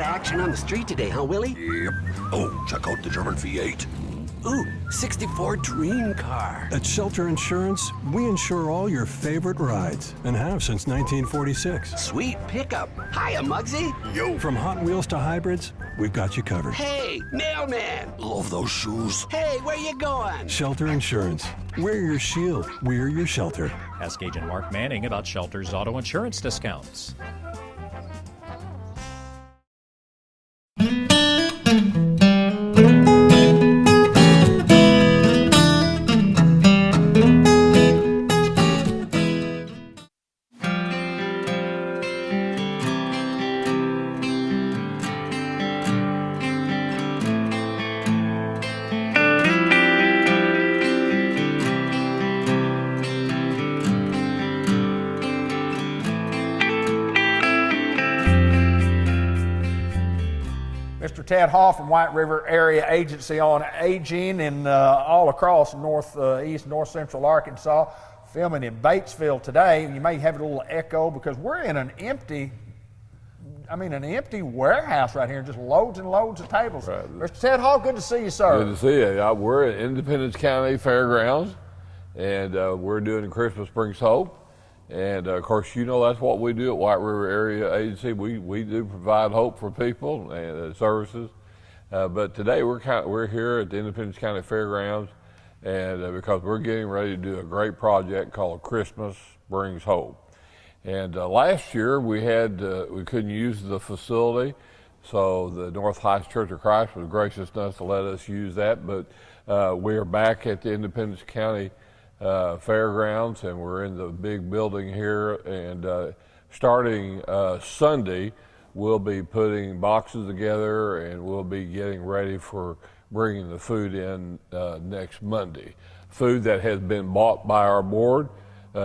lot of action on the street today, huh, Willie? Yep. Oh, check out the German V8. Ooh, 64 Dream Car. At Shelter Insurance, we insure all your favorite rides and have since 1946. Sweet pickup. Hiya, Muggsy. Yo. From Hot Wheels to hybrids, we've got you covered. Hey, mailman. Love those shoes. Hey, where you going? Shelter Insurance. We're your shield. We're your shelter. Ask Agent Mark Manning about Shelter's auto insurance discounts. Mr. Ted Hall from White River Area Agency on Aging and all across northeast, north central Arkansas, filming in Batesville today. You may have a little echo because we're in an empty warehouse right here, just loads and loads of tables. Right. Mr. Ted Hall, good to see you, sir. Good to see you. We're at Independence County Fairgrounds, and we're doing Christmas Brings Hope. And of course, you know that's what we do at White River Area Agency. We do provide hope for people and services. But today we're here at the Independence County Fairgrounds, and because we're getting ready to do a great project called Christmas Brings Hope. And last year we couldn't use the facility, so the North Heights Church of Christ was gracious enough to let us use that. But we are back at the Independence County Fairgrounds, and we're in the big building here, and starting Sunday we'll be putting boxes together and we'll be getting ready for bringing the food in next Monday. Food that has been bought by our board,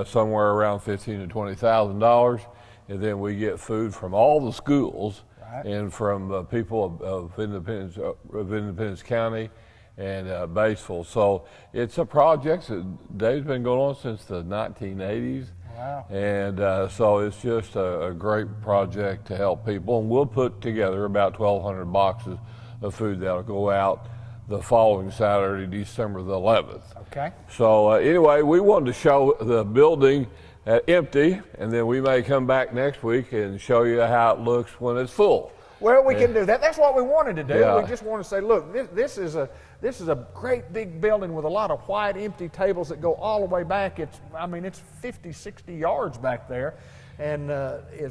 somewhere around $15,000 to $20,000, and then we get food from all the schools. Right. And from people of Independence County and Batesville. So it's a project that Dave's been going on since the 1980s. Wow. And so it's just a great project to help people. And we'll put together about 1,200 boxes of food that'll go out the following Saturday, December the 11th. Okay. So anyway, we wanted to show the building empty, and then we may come back next week and show you how it looks when it's full. Well, we can do that. That's what we wanted to do. Yeah. We just want to say, look, this is a great big building with a lot of white empty tables that go all the way back. It's 50, 60 yards back there, and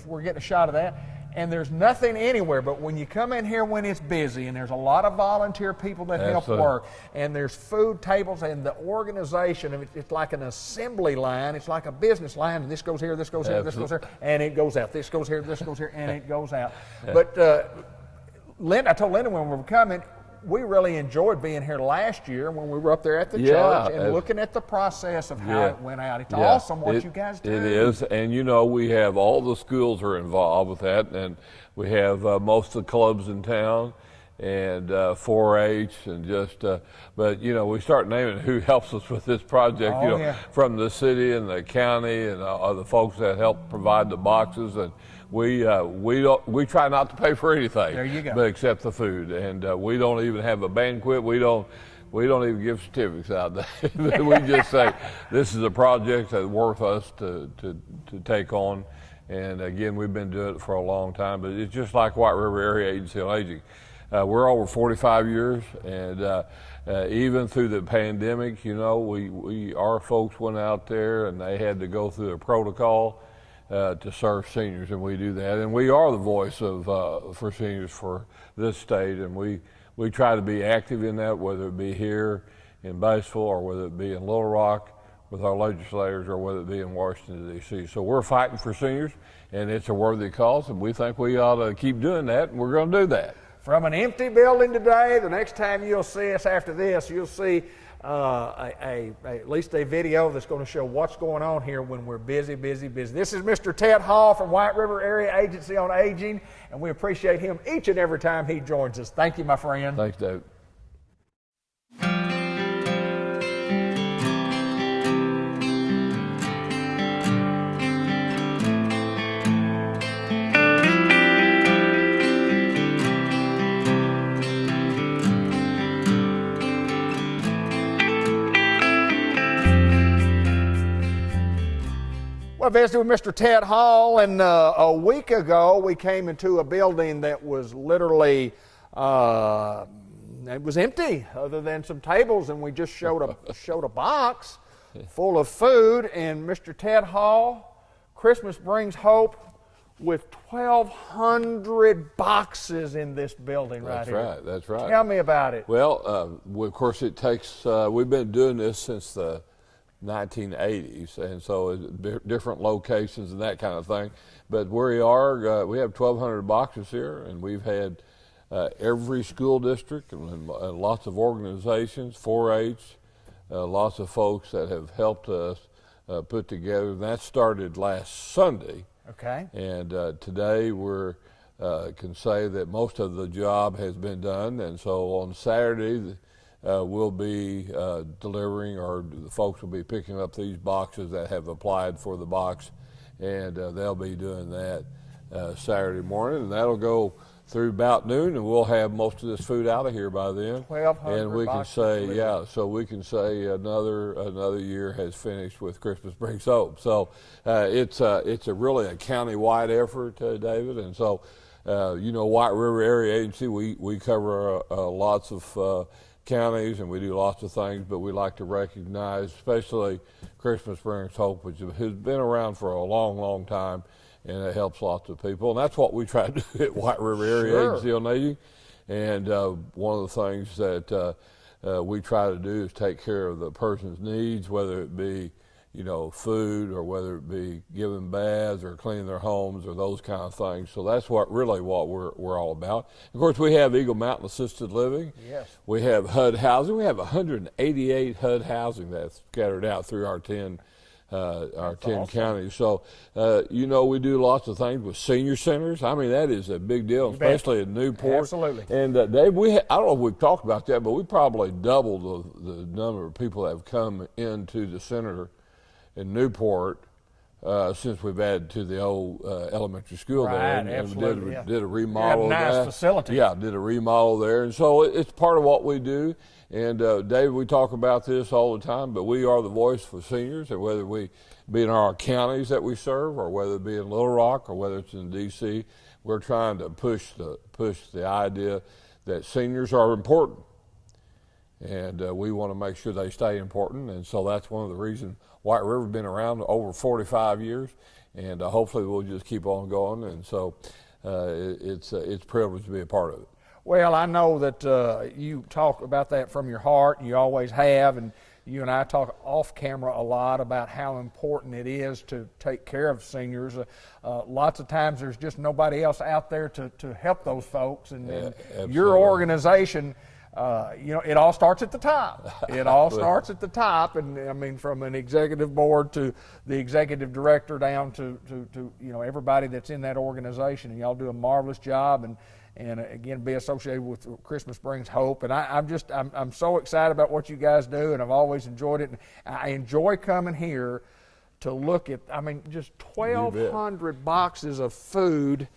we're getting a shot of that. And there's nothing anywhere, but when you come in here when it's busy, and there's a lot of volunteer people that help work, and there's food tables, and the organization, it's like an assembly line, it's like a business line, and this goes here, this goes here, this goes here, and it goes out. This goes here, this goes here, and it goes out. But I told Linda when we were coming, we really enjoyed being here last year when we were up there at the church and looking at the process of how it went out. It's awesome what you guys do. It is, and we have all the schools are involved with that, and we have most of the clubs in town and 4-H and just, but we start naming who helps us with this project, from the city and the county and the folks that help provide the boxes, and we try not to pay for anything. There you go. But except the food, and we don't even have a banquet. We don't even give certificates out. We just say this is a project that's worth us to take on. And again, we've been doing it for a long time. But it's just like White River Area Agency on Aging. We're over 45 years, and even through the pandemic, our folks went out there and they had to go through a protocol to serve seniors, and we do that. And we are the voice for seniors for this state, and we try to be active in that, whether it be here in Batesville or whether it be in Little Rock with our legislators or whether it be in Washington, D.C. So we're fighting for seniors, and it's a worthy cause, and we think we ought to keep doing that, and we're going to do that. From an empty building today, the next time you'll see us after this, you'll see at least a video that's going to show what's going on here when we're busy, busy, busy. This is Mr. Ted Hall from White River Area Agency on Aging, and we appreciate him each and every time he joins us. Thank you, my friend. Thanks, Dave. visited with Mr. Ted Hall, and a week ago we came into a building that was literally it was empty, other than some tables, and we just showed a box full of food. And Mr. Ted Hall, Christmas Brings Hope, with 1,200 boxes in this building right here. That's right. That's right. Tell me about it. Well, of course, it takes. We've been doing this since the 1980s, and so different locations and that kind of thing. But where we are, we have 1,200 boxes here, and we've had every school district and lots of organizations, 4-H, lots of folks that have helped us put together. And that started last Sunday. Okay. And today we're can say that most of the job has been done, and so on Saturday we'll be delivering, or the folks will be picking up these boxes that have applied for the box, and they'll be doing that Saturday morning, and that'll go through about noon, and we'll have most of this food out of here by then. 1,200 and we can boxes say, delivered. yeah, so we can say another year has finished with Christmas Brings Hope. So it's really a county-wide effort, David, and so White River Area Agency, we cover lots of counties, and we do lots of things, but we like to recognize, especially Christmas Brings Hope, which has been around for a long, long time, and it helps lots of people. And that's what we try to do at White River Area Agency on Aging. And one of the things that we try to do is take care of the person's needs, whether it be, food, or whether it be giving baths or cleaning their homes or those kind of things. So that's what we're all about. Of course, we have Eagle Mountain Assisted Living. Yes. We have HUD housing. We have 188 HUD housing that's scattered out through our 10 awesome. counties. So, we do lots of things with senior centers. I mean, that is a big deal, especially in Newport. Absolutely. And Dave, I don't know if we've talked about that, but we probably doubled the number of people that have come into the center in Newport since we've added to the old elementary school there. Right, And absolutely, did a remodel. Yeah, nice of that. facility. Yeah, did a remodel there. And so it's part of what we do. And David, we talk about this all the time, but we are the voice for seniors, and whether we be in our counties that we serve, or whether it be in Little Rock, or whether it's in D.C., we're trying to push the idea that seniors are important, and we want to make sure they stay important. And so that's one of the reasons White River's been around over 45 years, and hopefully we'll just keep on going. And so it's a privilege to be a part of it. Well, I know that you talk about that from your heart, and you always have, and you and I talk off camera a lot about how important it is to take care of seniors. Lots of times there's just nobody else out there to help those folks, and your organization, it all starts at the top. It all starts at the top, and I mean, from an executive board to the executive director down to everybody that's in that organization, and y'all do a marvelous job, and again, be associated with Christmas Brings Hope. And I'm so excited about what you guys do, and I've always enjoyed it. And I enjoy coming here to look at, just 1,200 boxes of food.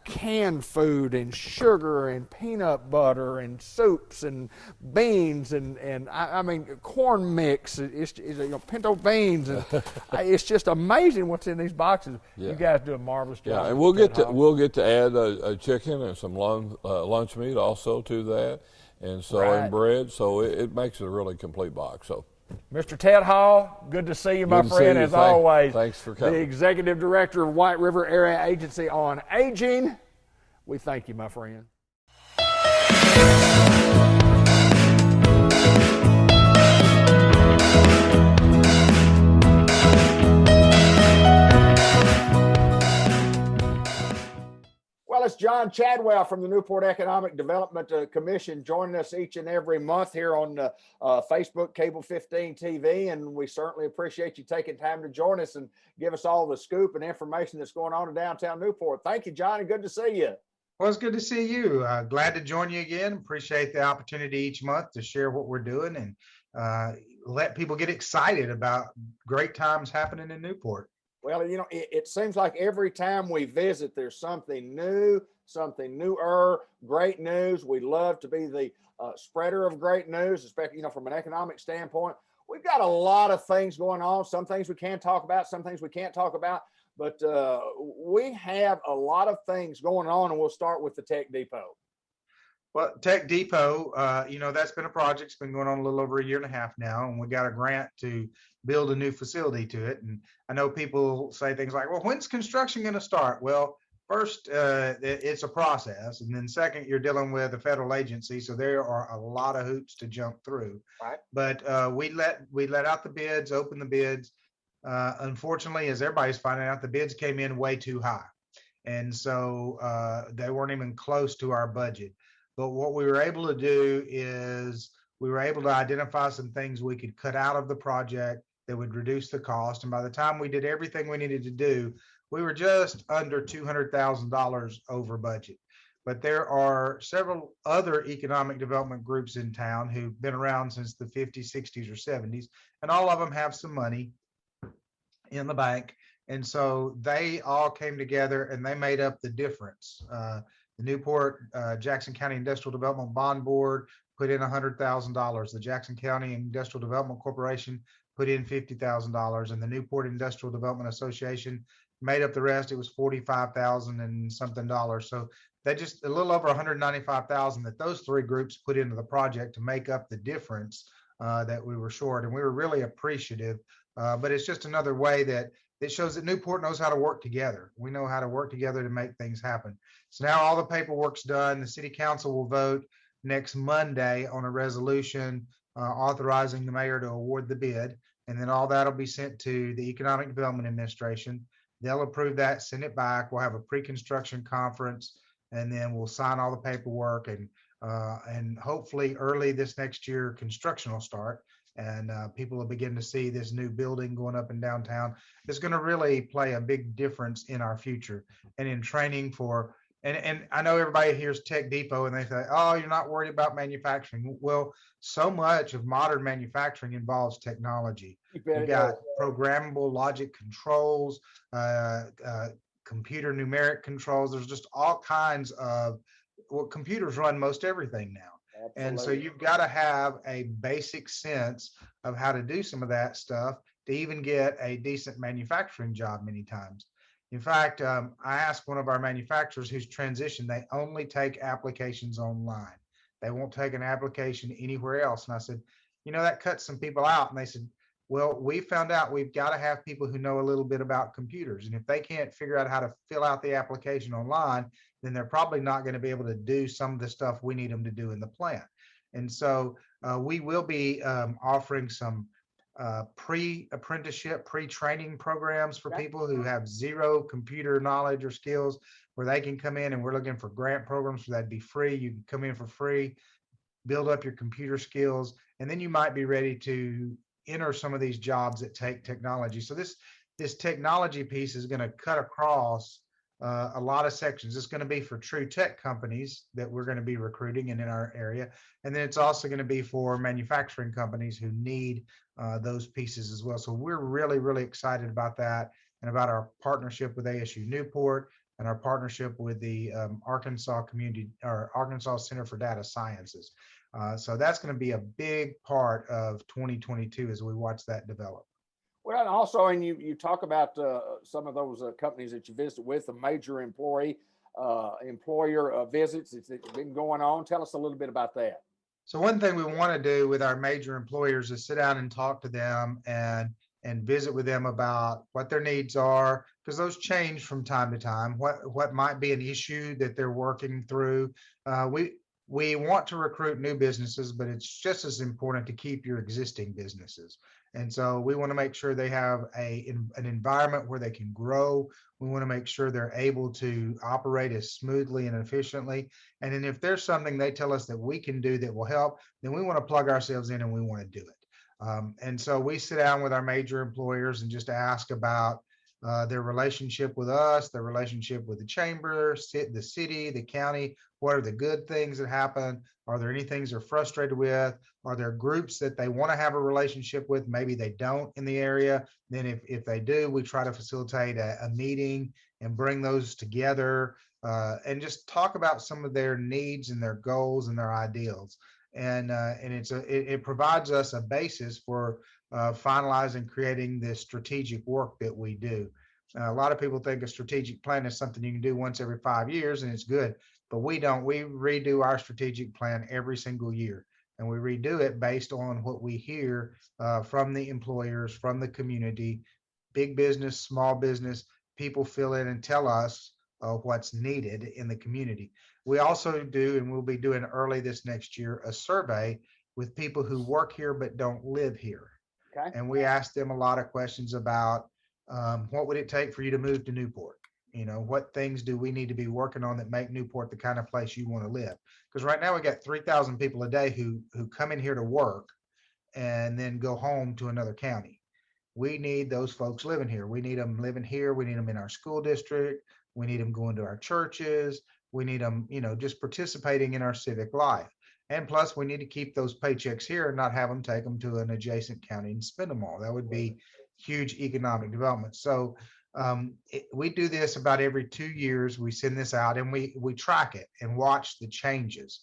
Canned food and sugar and peanut butter and soups and beans and corn mix. It's pinto beans, and it's just amazing what's in these boxes. Yeah. You guys do a marvelous job. Yeah, and we'll get to add a chicken and some lunch meat also to that, and so and bread. So it makes it a really complete box. So. Mr. Ted Hall, good to see you, my friend, as always. Thanks for coming. The Executive Director of White River Area Agency on Aging. We thank you, my friend. Well, it's John Chadwell from the Newport Economic Development Commission joining us each and every month here on Facebook, Cable 15 TV, and we certainly appreciate you taking time to join us and give us all the scoop and information that's going on in downtown Newport. Thank you, John, and good to see you. Well, it's good to see you. Glad to join you again. Appreciate the opportunity each month to share what we're doing and let people get excited about great times happening in Newport. Well, it seems like every time we visit, there's something new, something newer, great news. We love to be the spreader of great news, especially, from an economic standpoint. we've got a lot of things going on. Some things we can talk about, some things we can't talk about. But we have a lot of things going on, and we'll start with the Tech Depot. Well, Tech Depot, that's been a project. It's been going on a little over a year and a half now, and we got a grant to build a new facility to it. And I know people say things like, well, when's construction going to start? Well, first, it's a process. And then second, you're dealing with a federal agency. So there are a lot of hoops to jump through. Right. But we let out the bids, open the bids. Unfortunately, as everybody's finding out, the bids came in way too high. And so they weren't even close to our budget. But what we were able to do is we were able to identify some things we could cut out of the project that would reduce the cost. And by the time we did everything we needed to do, we were just under $200,000 over budget. But there are several other economic development groups in town who've been around since the 50s, 60s, or 70s, and all of them have some money in the bank. And so they all came together and they made up the difference. The Newport Jackson County Industrial Development Bond Board put in $100,000. The Jackson County Industrial Development Corporation put in $50,000, and the Newport Industrial Development Association made up the rest. It was $45,000 and something dollars. So they just a little over $195,000 that those three groups put into the project to make up the difference that we were short, and we were really appreciative. But it's just another way that it shows that Newport knows how to work together. We know how to work together to make things happen. So now all the paperwork's done. The city council will vote next Monday on a resolution authorizing the mayor to award the bid. And then all that'll be sent to the Economic Development Administration. They'll approve that, send it back. We'll have a pre-construction conference, and then we'll sign all the paperwork, and hopefully early this next year, construction will start. And people will begin to see this new building going up in downtown. It's going to really play a big difference in our future and in training for, and I know everybody hears Tech Depot and they say, oh, you're not worried about manufacturing. Well, so much of modern manufacturing involves technology. You've got programmable logic controls, computer numeric controls. There's just all kinds of, well, computers run most everything now. Absolutely. And so you've got to have a basic sense of how to do some of that stuff to even get a decent manufacturing job many times. In fact, I asked one of our manufacturers who's transitioned, they only take applications online. They won't take an application anywhere else. And I said, that cuts some people out. And they said, well, we found out we've got to have people who know a little bit about computers. And if they can't figure out how to fill out the application online, then they're probably not going to be able to do some of the stuff we need them to do in the plant. And so we will be offering some pre-apprenticeship, pre-training programs for people who have zero computer knowledge or skills, where they can come in, and we're looking for grant programs where that'd be free. You can come in for free, build up your computer skills, and then you might be ready to enter some of these jobs that take technology. So this technology piece is going to cut across a lot of sections. It's going to be for true tech companies that we're going to be recruiting in our area. And then it's also going to be for manufacturing companies who need those pieces as well. So we're really, really excited about that and about our partnership with ASU Newport and our partnership with the Arkansas Center for Data Sciences. So that's going to be a big part of 2022 as we watch that develop. Well, and also, and you talk about some of those companies that you visit with, the major employer visits. It's been going on. Tell us a little bit about that. So one thing we want to do with our major employers is sit down and talk to them and visit with them about what their needs are, because those change from time to time. What might be an issue that they're working through. We want to recruit new businesses, but it's just as important to keep your existing businesses. And so we want to make sure they have an environment where they can grow. We want to make sure they're able to operate as smoothly and efficiently. And then if there's something they tell us that we can do that will help, then we want to plug ourselves in and we want to do it. And so we sit down with our major employers and just ask about their relationship with us, their relationship with the chamber, the city, the county. What are the good things that happen? Are there any things they're frustrated with? Are there groups that they want to have a relationship with? Maybe they don't in the area. Then if they do, we try to facilitate a meeting and bring those together and just talk about some of their needs and their goals and their ideals. and it provides us a basis for finalizing creating this strategic work that we do. A lot of people think a strategic plan is something you can do once every 5 years and it's good, but we don't. We redo our strategic plan every single year, and we redo it based on what we hear from the employers, from the community, big business, small business. People fill in and tell us what's needed in the community. We also do, and we'll be doing early this next year, a survey with people who work here but don't live here. Okay. And we ask them a lot of questions about what would it take for you to move to Newport? What things do we need to be working on that make Newport the kind of place you want to live? Because right now we got 3,000 people a day who come in here to work and then go home to another county. We need those folks living here. We need them living here. We need them in our school district. We need them going to our churches. We need them, just participating in our civic life. And plus, we need to keep those paychecks here and not have them take them to an adjacent county and spend them all. That would be huge economic development. So we do this about every 2 years. We send this out and we track it and watch the changes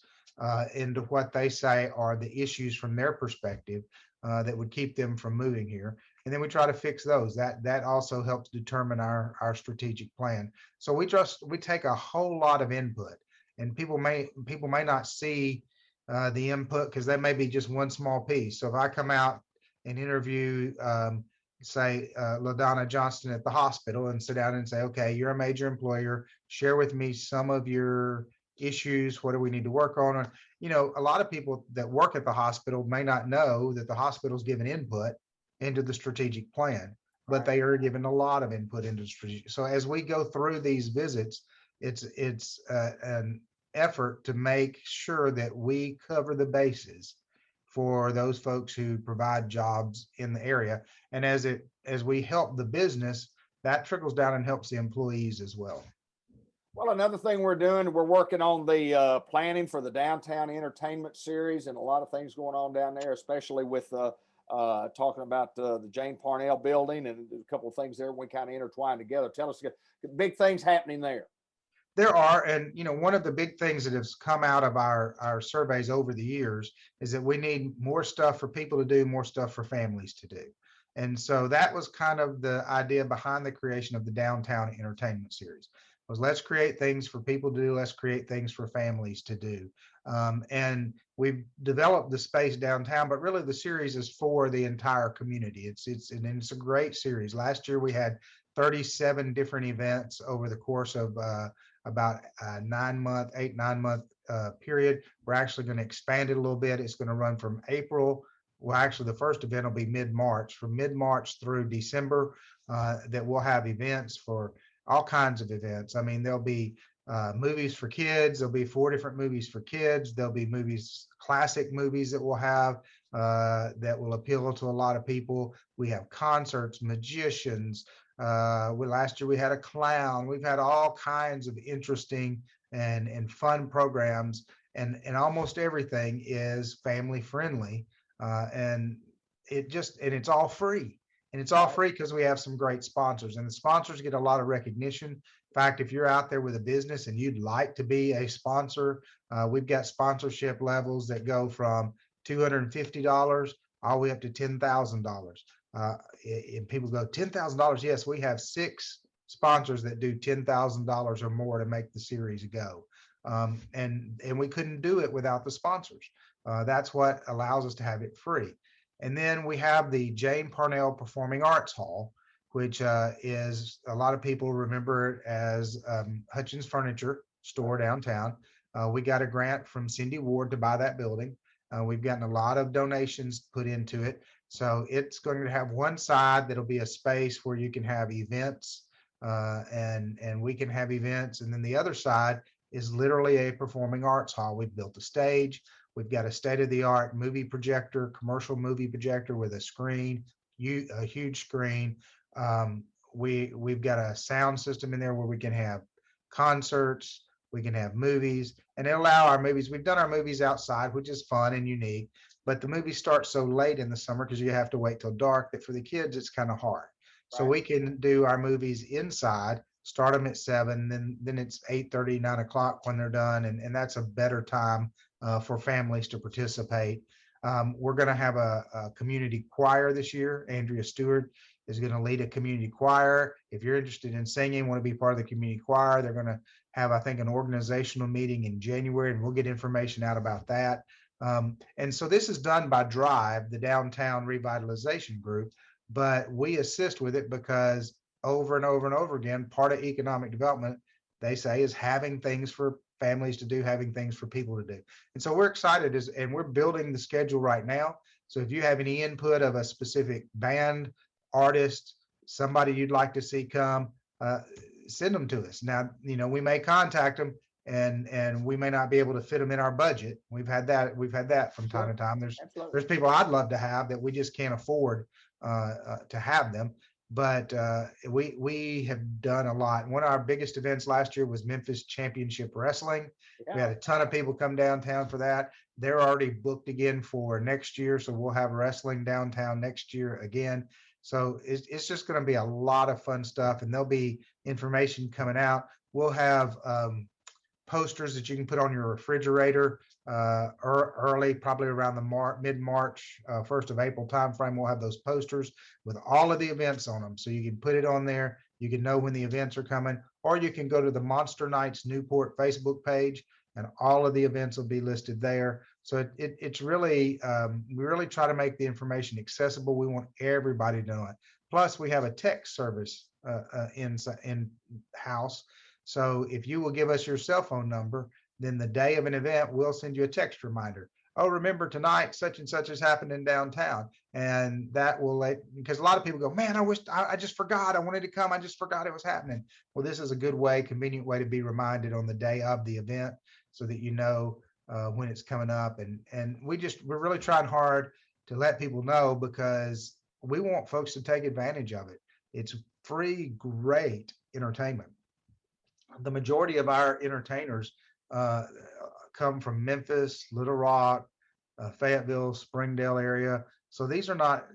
into what they say are the issues from their perspective that would keep them from moving here. And then we try to fix those. That also helps determine our strategic plan. So we take a whole lot of input, and people may not see the input because that may be just one small piece. So if I come out and interview, say, LaDonna Johnston at the hospital and sit down and say, okay, you're a major employer, share with me some of your issues. What do we need to work on? A lot of people that work at the hospital may not know that the hospital's given input into the strategic plan, but they are given a lot of input into strategic. So as we go through these visits, it's an effort to make sure that we cover the bases for those folks who provide jobs in the area. And as we help the business, that trickles down and helps the employees as well. Well, another thing we're doing, we're working on the planning for the downtown entertainment series, and a lot of things going on down there, especially with talking about the Jane Parnell building and a couple of things there we kind of intertwined together. Tell us big things happening there. There are, and one of the big things that has come out of our surveys over the years is that we need more stuff for people to do, more stuff for families to do. And so that was kind of the idea behind the creation of the Downtown Entertainment Series, was let's create things for people to do, let's create things for families to do. And we've developed the space downtown, but really the series is for the entire community. It's a great series. Last year we had 37 different events over the course of about a 8-9 month period. We're actually going to expand it a little bit. It's going to run from April. Well, actually, the first event will be mid-March. From mid-March through December, that we'll have events for all kinds of events. I mean, there'll be movies for kids. There'll be 4 different movies for kids. There'll be classic movies that we'll have that will appeal to a lot of people. We have concerts, magicians. Last year we had a clown. We've had all kinds of interesting and fun programs, and almost everything is family friendly. And it's all free. And it's all free because we have some great sponsors, and the sponsors get a lot of recognition. In fact, if you're out there with a business and you'd like to be a sponsor, we've got sponsorship levels that go from $250 all the way up to $10,000. And people go, $10,000? Yes, we have 6 sponsors that do $10,000 or more to make the series go. And we couldn't do it without the sponsors. That's what allows us to have it free. And then we have the Jane Parnell Performing Arts Hall, which is, a lot of people remember it as Hutchins Furniture Store downtown. We got a grant from Cindy Ward to buy that building. We've gotten a lot of donations put into it. So it's going to have one side that'll be a space where you can have events and we can have events. And then the other side is literally a performing arts hall. We've built a stage. We've got a state-of-the-art movie projector, commercial movie projector with a screen, a huge screen. We've got a sound system in there where we can have concerts, we can have movies, and they allow our movies. We've done our movies outside, which is fun and unique, but the movies start so late in the summer because you have to wait till dark that for the kids, it's kind of hard. So we can do our movies inside, start them at 7, then it's 8:30, 9 o'clock when they're done. And that's a better time for families to participate. We're going to have a community choir this year. Andrea Stewart is going to lead a community choir. If you're interested in singing, want to be part of the community choir, they're going to have, I think, an organizational meeting in January, and we'll get information out about that. And so this is done by Drive, the Downtown Revitalization Group, but we assist with it because over and over and over again, part of economic development, they say, is having things for families to do, having things for people to do. And so we're excited, and we're building the schedule right now. So if you have any input of a specific band, artist, somebody you'd like to see come, send them to us. Now, we may contact them and we may not be able to fit them in our budget. We've had that from time to time. There's people I'd love to have that we just can't afford to have them. But we have done a lot. One of our biggest events last year was Memphis Championship Wrestling. Yeah. We had a ton of people come downtown for that. They're already booked again for next year, so we'll have wrestling downtown next year again. So it's just going to be a lot of fun stuff, and there'll be information coming out. We'll have posters that you can put on your refrigerator early, probably around the mid-March, 1st of April timeframe. We'll have those posters with all of the events on them. So you can put it on there. You can know when the events are coming, or you can go to the Monster Nights Newport Facebook page, and all of the events will be listed there. So it's really, we really try to make the information accessible. We want everybody to know it. Plus, we have a text service in-house. So if you will give us your cell phone number, then the day of an event, we'll send you a text reminder. Oh, remember tonight, such and such has happened in downtown. And that will because a lot of people go, man, I just forgot. I wanted to come. I just forgot it was happening. Well, this is a good way, convenient way to be reminded on the day of the event so that you know when it's coming up. And we're really trying hard to let people know because we want folks to take advantage of it. It's free, great entertainment. The majority of our entertainers come from Memphis, Little Rock, Fayetteville, Springdale area. So these are not,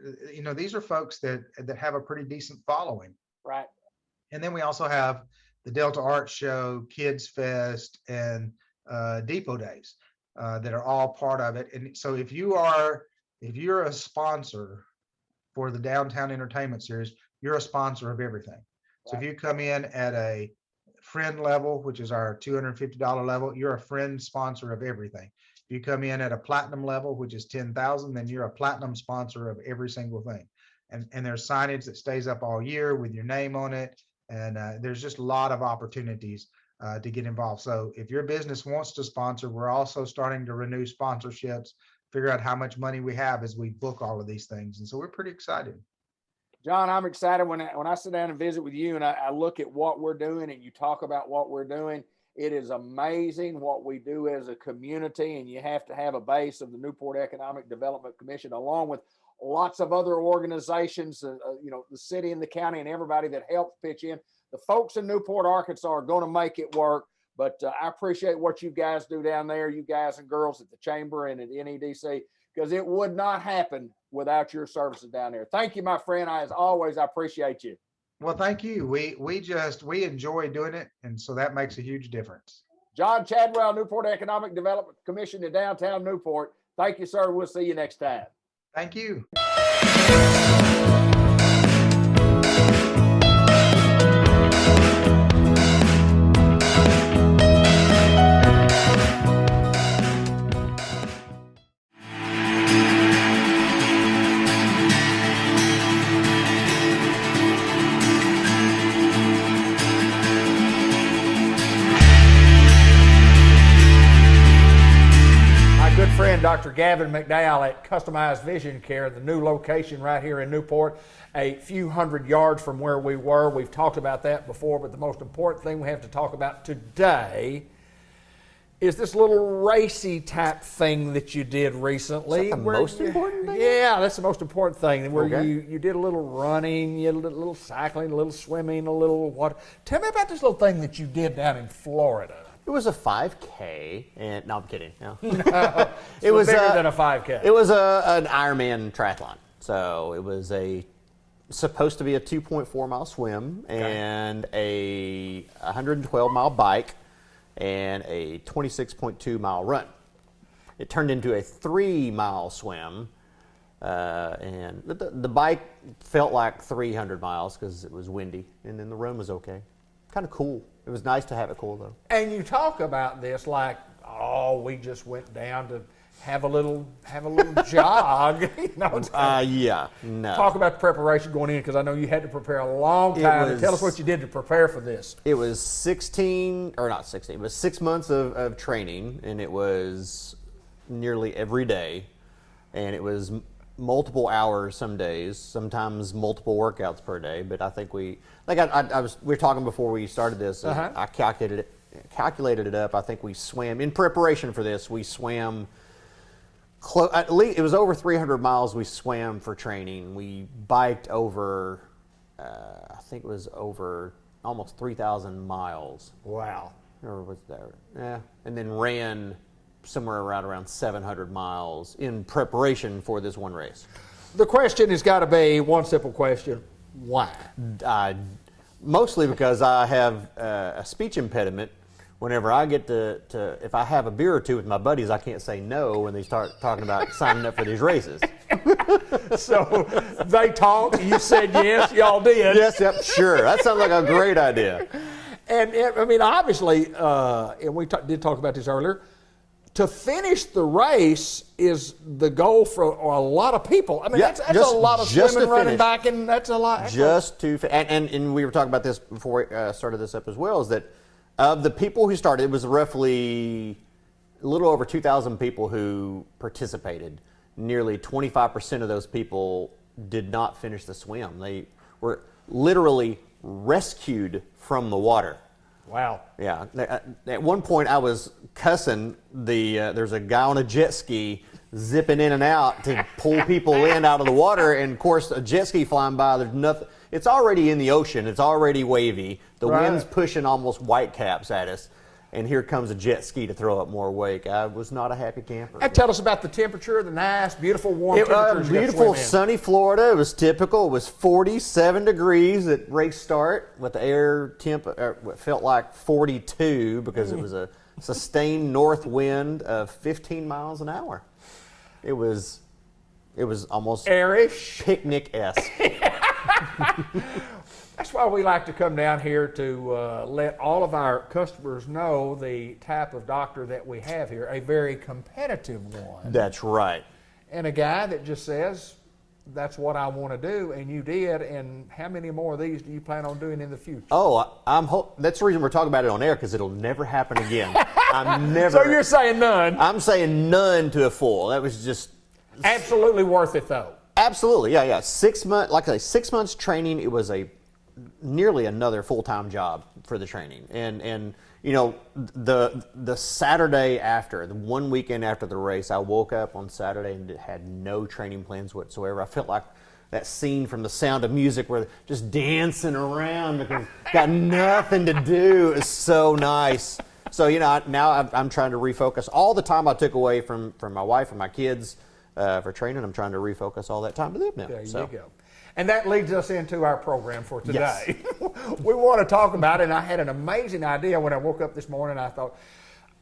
these are folks that have a pretty decent following. Right. And then we also have the Delta Art Show, Kids Fest, and Depot Days that are all part of it. And so if you're a sponsor for the Downtown Entertainment Series, you're a sponsor of everything. So if you come in at a friend level, which is our $250 level, you're a friend sponsor of everything. If you come in at a platinum level, which is $10,000, then you're a platinum sponsor of every single thing. And there's signage that stays up all year with your name on it. And there's just a lot of opportunities to get involved. So if your business wants to sponsor, we're also starting to renew sponsorships, figure out how much money we have as we book all of these things. And so we're pretty excited. John, I'm excited when I sit down and visit with you and I look at what we're doing and you talk about what we're doing. It is amazing what we do as a community, and you have to have a base of the Newport Economic Development Commission along with lots of other organizations, the city and the county and everybody that helps pitch in. The folks in Newport, Arkansas are going to make it work, but I appreciate what you guys do down there, you guys and girls at the Chamber and at NEDC, because it would not happen without your services down there. Thank you, my friend. As always, I appreciate you. Well, thank you. We enjoy doing it, and so that makes a huge difference. John Chadwell, Newport Economic Development Commission in downtown Newport. Thank you, sir. We'll see you next time. Thank you. Dr. Gavin McDowell at Customized Vision Care, the new location right here in Newport, a few hundred yards from where we were. We've talked about that before, but the most important thing we have to talk about today is this little racy type thing that you did recently. Is that the most important thing? Yeah, that's the most important thing. Where okay. you did a little running, you did a little cycling, a little swimming, a little what? Tell me about this little thing that you did down in Florida. It was a 5K, and no, I'm kidding. No, no it was bigger than a 5K. It was an Ironman triathlon. So it was supposed to be a 2.4 mile swim and a 112 mile bike and a 26.2 mile run. it turned into a 3-mile swim. And the bike felt like 300 miles because it was windy, and then the run was okay. Kind of cool. It was nice to have it cool, though. And you talk about this like, oh, we just went down to have a little jog. You know, yeah, no. Talk about the preparation going in, because I know you had to prepare a long time. Tell us what you did to prepare for this. It was 6 months of training, and it was nearly every day, and it was multiple hours some days, sometimes multiple workouts per day. But I think we were talking before we started this. I calculated it up. I think we swam in preparation for this. We swam. At least it was over 300 miles we swam for training. We biked over, I think it was over almost 3,000 miles. Wow. Or was that? Yeah. And then ran somewhere around 700 miles in preparation for this one race. The question has got to be one simple question: why? Mostly because I have a speech impediment. Whenever I get to, if I have a beer or two with my buddies, I can't say no when they start talking about signing up for these races. So they talked, you said yes, y'all did. Yes, yep, sure. That sounds like a great idea. And I mean, obviously, and we did talk about this earlier, to finish the race is the goal for a lot of people. I mean, that's a lot of swimming, running, biking. That's a lot. And we were talking about this before we started this up as well, is that of the people who started, it was roughly a little over 2,000 people who participated. Nearly 25% of those people did not finish the swim. They were literally rescued from the water. Wow. Yeah. At one point, I was cussing there's a guy on a jet ski zipping in and out to pull people in out of the water, and of course, a jet ski flying by. There's nothing. It's already in the ocean. It's already wavy. The wind's pushing almost white caps at us, and here comes a jet ski to throw up more wake. I was not a happy camper. And tell us about the temperature, the nice, beautiful, warm temperatures. Beautiful, sunny Florida. It was typical. It was 47 degrees at race start with the air temp. It felt like 42 because it was a sustained north wind of 15 miles an hour. It was almost airish, picnic-esque. That's why we like to come down here to let all of our customers know the type of doctor that we have here, a very competitive one. That's right. And a guy that just says, that's what I want to do, and you did, and how many more of these do you plan on doing in the future? Oh, that's the reason we're talking about it on air, because it'll never happen again. So you're saying none? I'm saying none to a full. That was just... Absolutely worth it, though. Absolutely, yeah. 6 months, like I say, 6 months training. It was nearly another full-time job for the training, and you know, the Saturday after, the one weekend after the race, I woke up on Saturday and had no training plans whatsoever. I felt like that scene from The Sound of Music where they're just dancing around because got nothing to do. It's so nice. So now I'm trying to refocus all the time I took away from my wife and my kids. For training, I'm trying to refocus all that time to them now. There you go. And that leads us into our program for today. Yes. We want to talk about it, and I had an amazing idea when I woke up this morning. I thought,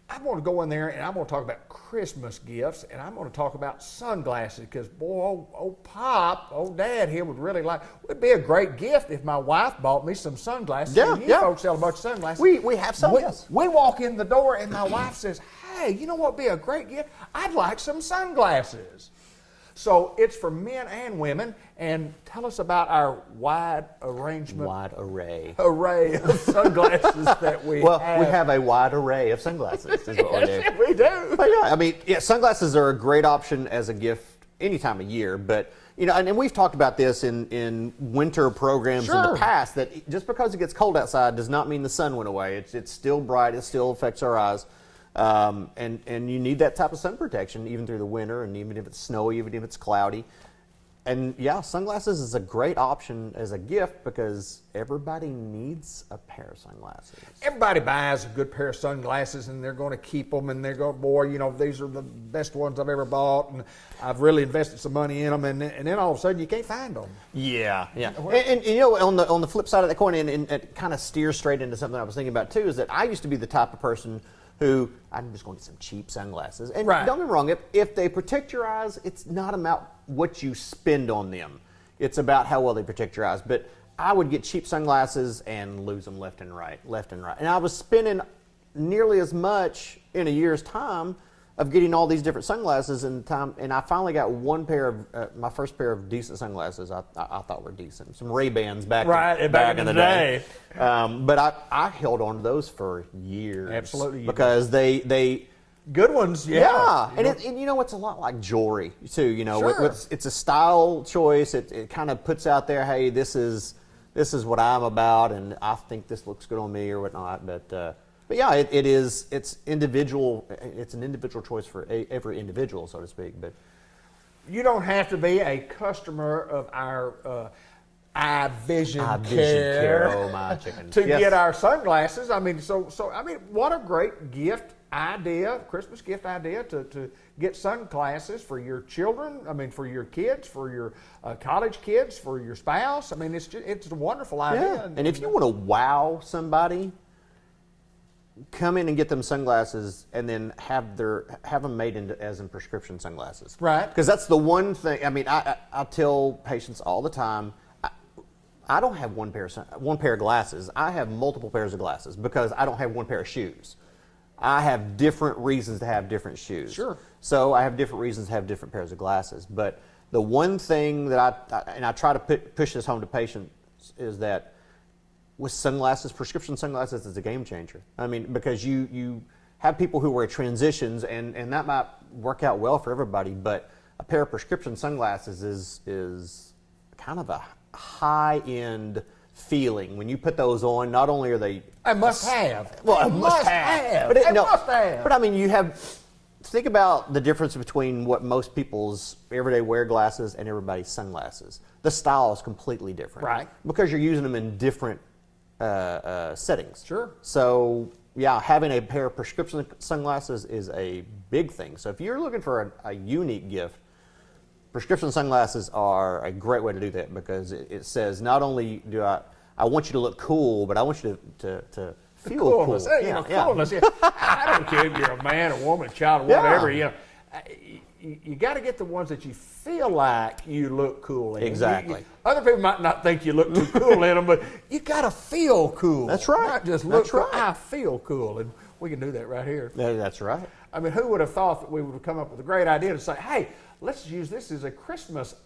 I'm going to go in there and I'm going to talk about Christmas gifts, and I'm going to talk about sunglasses, because boy, old Dad here would really like, it would be a great gift if my wife bought me some sunglasses. Yeah, you folks sell a bunch of sunglasses. We have some, yes. We walk in the door and my wife says, hey, you know what would be a great gift? I'd like some sunglasses. So it's for men and women. And tell us about our wide array of sunglasses that we have. Well, we have a wide array of sunglasses is what we do. Yes, we do. But yeah, I mean, sunglasses are a great option as a gift any time of year. But, and we've talked about this in winter programs in the past, that just because it gets cold outside does not mean the sun went away. It's still bright. It still affects our eyes. And you need that type of sun protection even through the winter, and even if it's snowy, even if it's cloudy. And yeah, sunglasses is a great option as a gift because everybody needs a pair of sunglasses. Everybody buys a good pair of sunglasses and they're going to keep them, and they're going, boy, these are the best ones I've ever bought, and I've really invested some money in them, and then all of a sudden you can't find them. Yeah. And on the flip side of that coin, and it kind of steers straight into something I was thinking about too, is that I used to be the type of person who, I'm just going to get some cheap sunglasses. And Right. don't get me wrong, if they protect your eyes, it's not about what you spend on them. It's about how well they protect your eyes. But I would get cheap sunglasses and lose them left and right. And I was spending nearly as much in a year's time of getting all these different sunglasses and I finally got one pair of my first pair of decent sunglasses. I thought were decent, some Ray-Bans back in the day. But I held on to those for years. Absolutely, because they good ones, and you know, it's a lot like jewelry too. You know, Sure. it's a style choice. It kind of puts out there, hey, this is what I'm about, and I think this looks good on me or whatnot. But yeah, it's individual. It's an individual choice for every individual, so to speak. But you don't have to be a customer of our eye vision care, care oh my chicken, to Yes. get our sunglasses. I mean, so I mean, what a great gift idea, Christmas gift idea to get sunglasses for your children. I mean, for your kids, for your college kids, for your spouse. I mean, it's a wonderful idea. Yeah. And if you want to wow somebody, come in and get them sunglasses, and then have them made as in prescription sunglasses. Right. Because that's the one thing. I mean, I tell patients all the time, I don't have one pair of glasses. I have multiple pairs of glasses because I don't have one pair of shoes. I have different reasons to have different shoes. Sure. So I have different reasons to have different pairs of glasses. But the one thing that I try to push this home to patients is that with sunglasses, prescription sunglasses is a game changer. I mean, because you have people who wear transitions, and that might work out well for everybody, but a pair of prescription sunglasses is kind of a high-end feeling. When you put those on, not only are they a must-have. Well, a must-have. But must-have. But I mean, think about the difference between what most people's everyday wear glasses and everybody's sunglasses. The style is completely different. Right. Because you're using them in different settings. Sure. So, yeah, having a pair of prescription sunglasses is a big thing. So if you're looking for a unique gift, prescription sunglasses are a great way to do that, because it says, not only do I want you to look cool, but I want you to feel coolness. cool. Hey, coolness. Yeah. I don't care if you're a man, a woman, a child, or whatever. Yeah. You got to get the ones that you feel like you look cool in. Exactly. Other people might not think you look too cool in them, but you got to feel cool. That's right. Not just look That's cool. right. I feel cool, and we can do that right here. That's right. I mean, who would have thought that we would have come up with a great idea to say, hey, let's use this as a Christmas,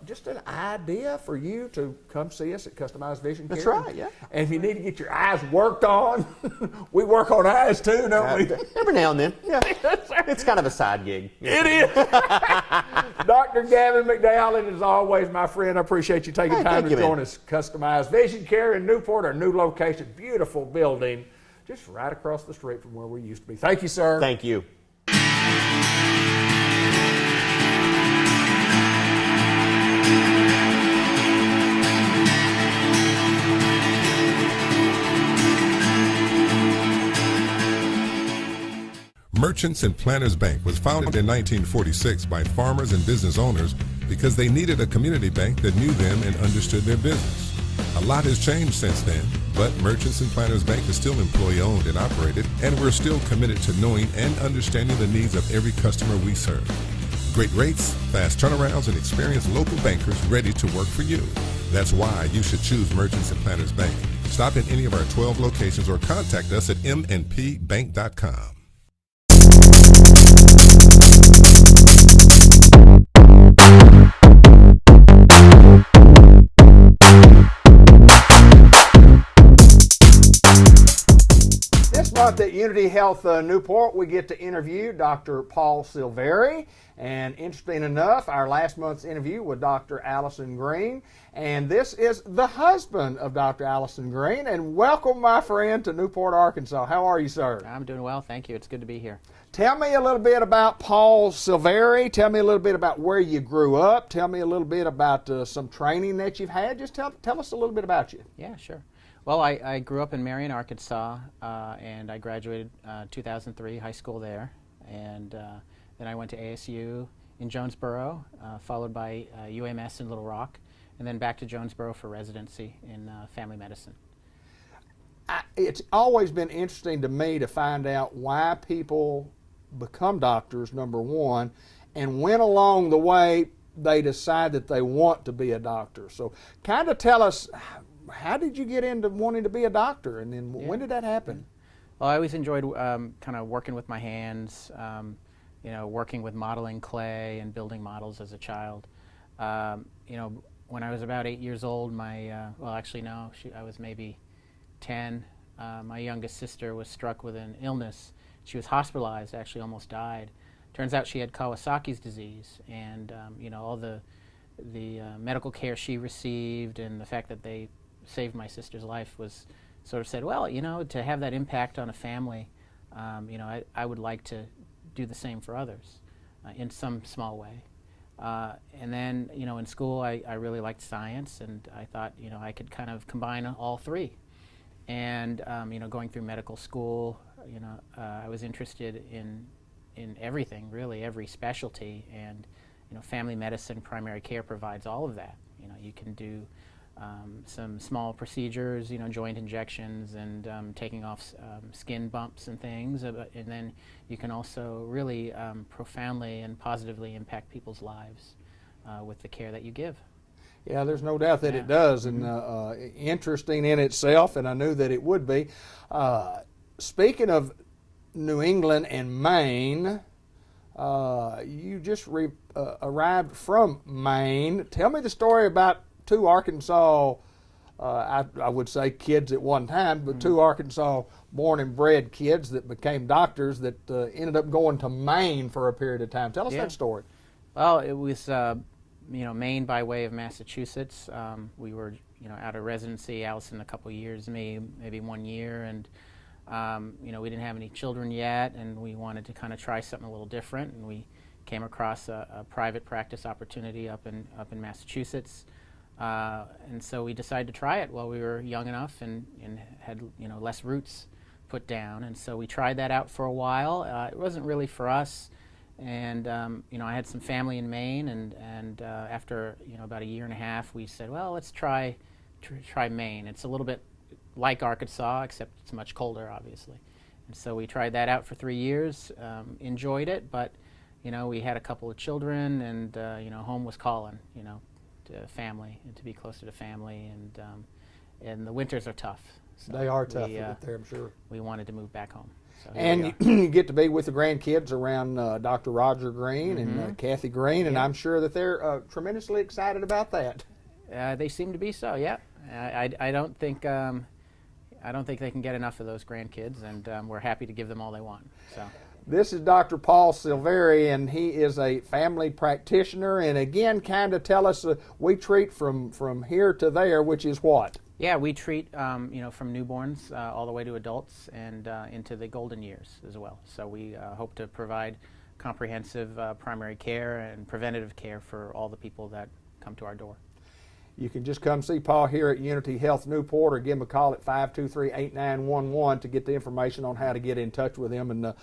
just an idea for you to come see us at Customized Vision Care. That's right, yeah. And if you need to get your eyes worked on, we work on eyes too, don't we? Every now and then, yeah. It's kind of a side gig. It is. Dr. Gavin McDowell, and as always, my friend, I appreciate you taking time to join us. Customized Vision Care in Newport, our new location, beautiful building, just right across the street from where we used to be. Thank you, sir. Thank you. Merchants and Planners Bank was founded in 1946 by farmers and business owners because they needed a community bank that knew them and understood their business. A lot has changed since then, but Merchants and Planners Bank is still employee-owned and operated, and we're still committed to knowing and understanding the needs of every customer we serve. Great rates, fast turnarounds, and experienced local bankers ready to work for you. That's why you should choose Merchants and Planners Bank. Stop in any of our 12 locations or contact us at mnpbank.com. This month at Unity Health Newport, we get to interview Dr. Paul Silveri. And interesting enough, our last month's interview with Dr. Allison Green. And this is the husband of Dr. Allison Green. And welcome, my friend, to Newport, Arkansas. How are you, sir? I'm doing well, thank you. It's good to be here. Tell me a little bit about Paul Silveri. Tell me a little bit about where you grew up. Tell me a little bit about some training that you've had. Just tell us a little bit about you. Yeah, sure. Well, I grew up in Marion, Arkansas, and I graduated 2003, high school there. And then I went to ASU in Jonesboro, followed by UMS in Little Rock, and then back to Jonesboro for residency in family medicine. it's always been interesting to me to find out why people become doctors, number one, and when along the way they decide that they want to be a doctor. So kind of tell us, how did you get into wanting to be a doctor, and then when did that happen? Well, I always enjoyed kind of working with my hands, working with modeling clay and building models as a child. When I was about 8 years old, I was maybe 10. My youngest sister was struck with an illness. She was hospitalized, actually almost died. Turns out she had Kawasaki's disease, and all the medical care she received and the fact that they saved my sister's life was sort of said, well, to have that impact on a family, I would like to do the same for others in some small way. And then, in school, I really liked science, and I thought, I could kind of combine all three. And, going through medical school, I was interested in everything, really, every specialty. And, family medicine, primary care provides all of that. You can do some small procedures, joint injections and taking off skin bumps and things. And then you can also really profoundly and positively impact people's lives with the care that you give. Yeah, there's no doubt that it does, and interesting in itself, and I knew that it would be. Speaking of New England and Maine, you just arrived from Maine. Tell me the story about two Arkansas, I would say kids at one time, but two Arkansas born and bred kids that became doctors that ended up going to Maine for a period of time. Tell us that story. Well, it was Maine by way of Massachusetts. We were out of residency, Allison, a couple of years, maybe 1 year, and we didn't have any children yet, and we wanted to kind of try something a little different, and we came across a private practice opportunity up in Massachusetts. And so we decided to try it while we were young enough and had less roots put down. And so we tried that out for a while. It wasn't really for us. And I had some family in Maine, and after about a year and a half, we said, well, let's try Maine. It's a little bit like Arkansas, except it's much colder, obviously. And so we tried that out for 3 years, enjoyed it, but we had a couple of children, and home was calling, to family and to be closer to family, and the winters are tough. So they are tough up there, I'm sure. We wanted to move back home. So and you get to be with the grandkids around Dr. Roger Green and Kathy Green, and I'm sure that they're tremendously excited about that. They seem to be so. Yeah, I don't think they can get enough of those grandkids, and we're happy to give them all they want. So. This is Dr. Paul Silveri, and he is a family practitioner. And again, kind of tell us, we treat from here to there, which is what? Yeah, we treat from newborns all the way to adults and into the golden years as well. So we hope to provide comprehensive primary care and preventative care for all the people that come to our door. You can just come see Paul here at Unity Health Newport, or give him a call at 523-8911 to get the information on how to get in touch with him. And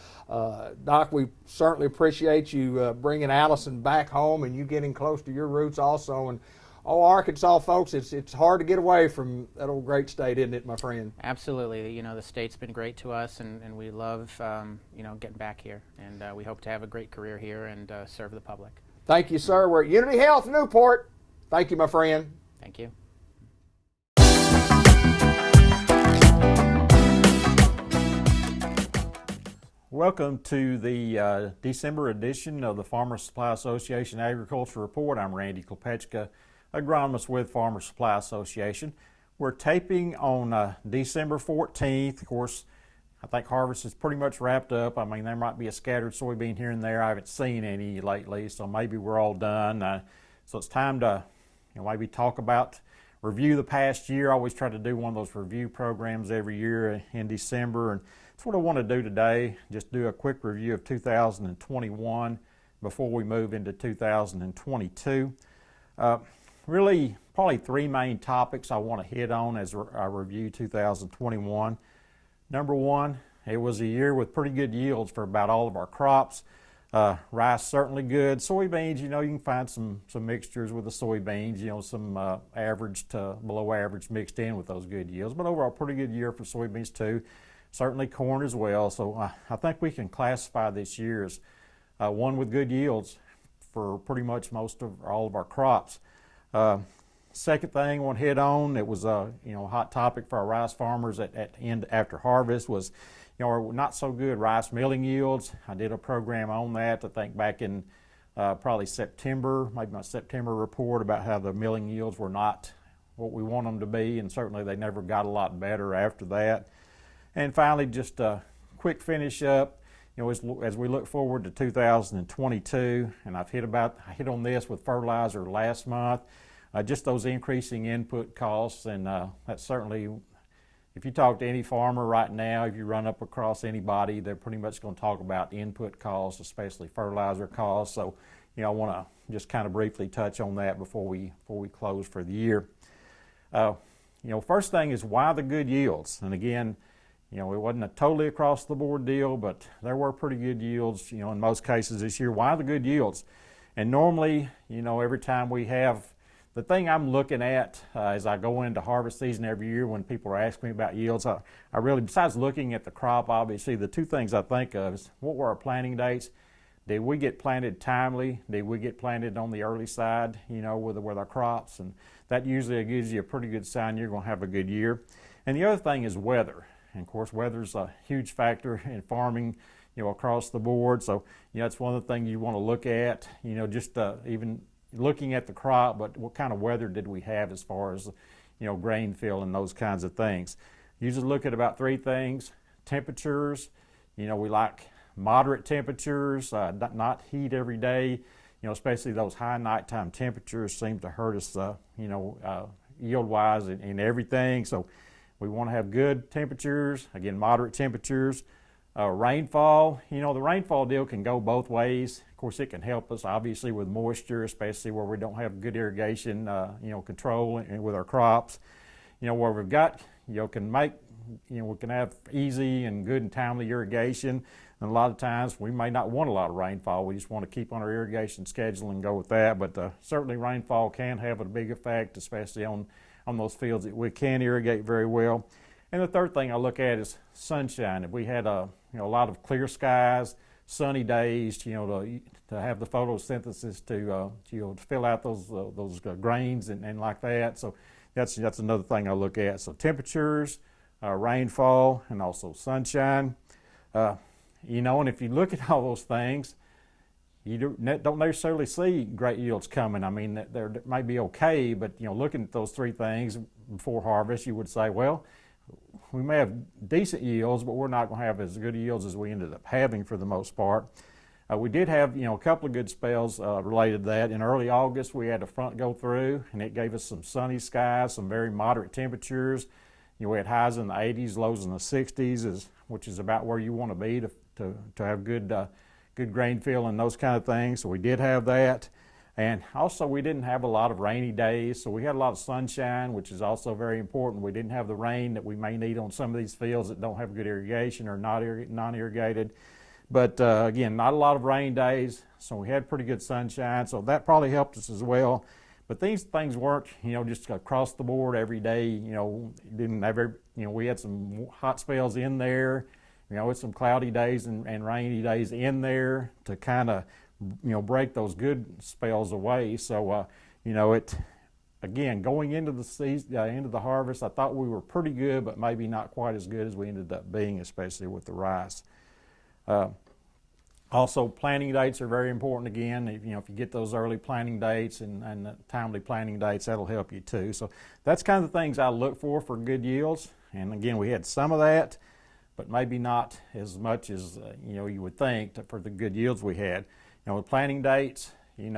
Doc, we certainly appreciate you bringing Allison back home and you getting close to your roots also. And Arkansas folks, it's hard to get away from that old great state, isn't it, my friend? Absolutely. The state's been great to us, and we love getting back here. And we hope to have a great career here and serve the public. Thank you, sir. We're at Unity Health Newport. Thank you, my friend. Thank you. Welcome to the December edition of the Farmer Supply Association Agriculture Report. I'm Randy Klepechka, agronomist with Farmer Supply Association. We're taping on December 14th. Of course, I think harvest is pretty much wrapped up. I mean, there might be a scattered soybean here and there. I haven't seen any lately, so maybe we're all done. So it's time to maybe review the past year. I always try to do one of those review programs every year in December, and that's what I want to do today. Just do a quick review of 2021 before we move into 2022. Really, probably three main topics I want to hit on as I review 2021. Number one, it was a year with pretty good yields for about all of our crops. Rice certainly good. Soybeans, you can find some mixtures with the soybeans, some average to below average mixed in with those good yields. But overall, pretty good year for soybeans too. Certainly corn as well. So I think we can classify this year as one with good yields for pretty much most of all of our crops. Second thing I want to hit on, it was a hot topic for our rice farmers at end after harvest was our not so good rice milling yields. I did a program on that, I think back in probably September, maybe my September report about how the milling yields were not what we want them to be, and certainly they never got a lot better after that. And finally, just a quick finish up, as we look forward to 2022, and I hit on this with fertilizer last month, just those increasing input costs, and that's certainly, if you talk to any farmer right now, if you run up across anybody, they're pretty much going to talk about input costs, especially fertilizer costs. So, I want to just kind of briefly touch on that before we close for the year. First thing is, why the good yields? And again, it wasn't a totally across the board deal, but there were pretty good yields, in most cases this year. Why the good yields? And normally, every time we have, the thing I'm looking at as I go into harvest season every year when people are asking me about yields, I really, besides looking at the crop, obviously, the two things I think of is what were our planting dates? Did we get planted timely? Did we get planted on the early side, with our crops? And that usually gives you a pretty good sign you're going to have a good year. And the other thing is weather. And of course, weather's a huge factor in farming, across the board. So, it's one of the things you want to look at, just even looking at the crop, but what kind of weather did we have as far as, grain fill and those kinds of things. Usually look at about three things. Temperatures, we like moderate temperatures, not heat every day, especially those high nighttime temperatures seem to hurt us, yield-wise in everything. So we want to have good temperatures, again, moderate temperatures. Rainfall, the rainfall deal can go both ways. Of course, it can help us, obviously, with moisture, especially where we don't have good irrigation, control with our crops. Where we've got, can make, we can have easy and good and timely irrigation. And a lot of times we may not want a lot of rainfall. We just want to keep on our irrigation schedule and go with that. But certainly rainfall can have a big effect, especially on those fields that we can irrigate very well. And the third thing I look at is sunshine. If we had a lot of clear skies, sunny days, to have the photosynthesis to fill out those grains and like that. So that's another thing I look at. So temperatures, rainfall, and also sunshine. And if you look at all those things, you don't necessarily see great yields coming. I mean, they might be okay, but looking at those three things before harvest, you would say, well, we may have decent yields, but we're not going to have as good yields as we ended up having for the most part. We did have, a couple of good spells related to that. In early August, we had a front go through, and it gave us some sunny skies, some very moderate temperatures. We had highs in the 80s, lows in the 60s, which is about where you want to be to have good grain fill and those kind of things. So we did have that. And also, we didn't have a lot of rainy days, so we had a lot of sunshine, which is also very important. We didn't have the rain that we may need on some of these fields that don't have good irrigation or non-irrigated. But again, not a lot of rain days, so we had pretty good sunshine, so that probably helped us as well. But these things weren't, just across the board every day. Didn't have we had some hot spells in there, with some cloudy days and rainy days in there to kind of break those good spells away. So, again, going into the season, into the harvest, I thought we were pretty good, but maybe not quite as good as we ended up being, especially with the rice. Also, planting dates are very important again. If you get those early planting dates and timely planting dates, that'll help you too. So that's kind of the things I look for good yields. And again, we had some of that, but maybe not as much as you would think for the good yields we had. With planting dates, they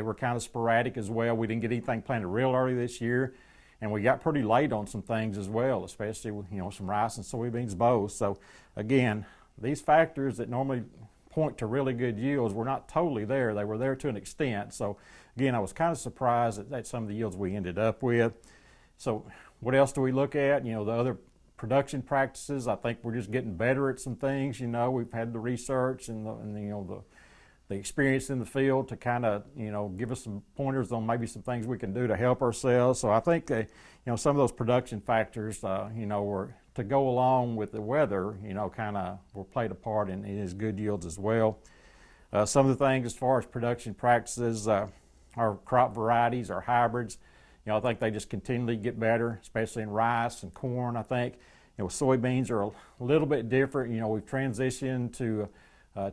were kind of sporadic as well. We didn't get anything planted real early this year, and we got pretty late on some things as well, especially with some rice and soybeans both. So again, these factors that normally point to really good yields were not totally there. They were there to an extent. So again, I was kind of surprised at some of the yields we ended up with. So what else do we look at? The other production practices. I think we're just getting better at some things. We've had the research and the experience in the field to kind of give us some pointers on maybe some things we can do to help ourselves. So I think some of those production factors were to go along with the weather kind of were played a part in his good yields as well. Some of the things as far as production practices, our crop varieties, our hybrids, I think they just continually get better, especially in rice and corn. I think soybeans are a little bit different. We've transitioned to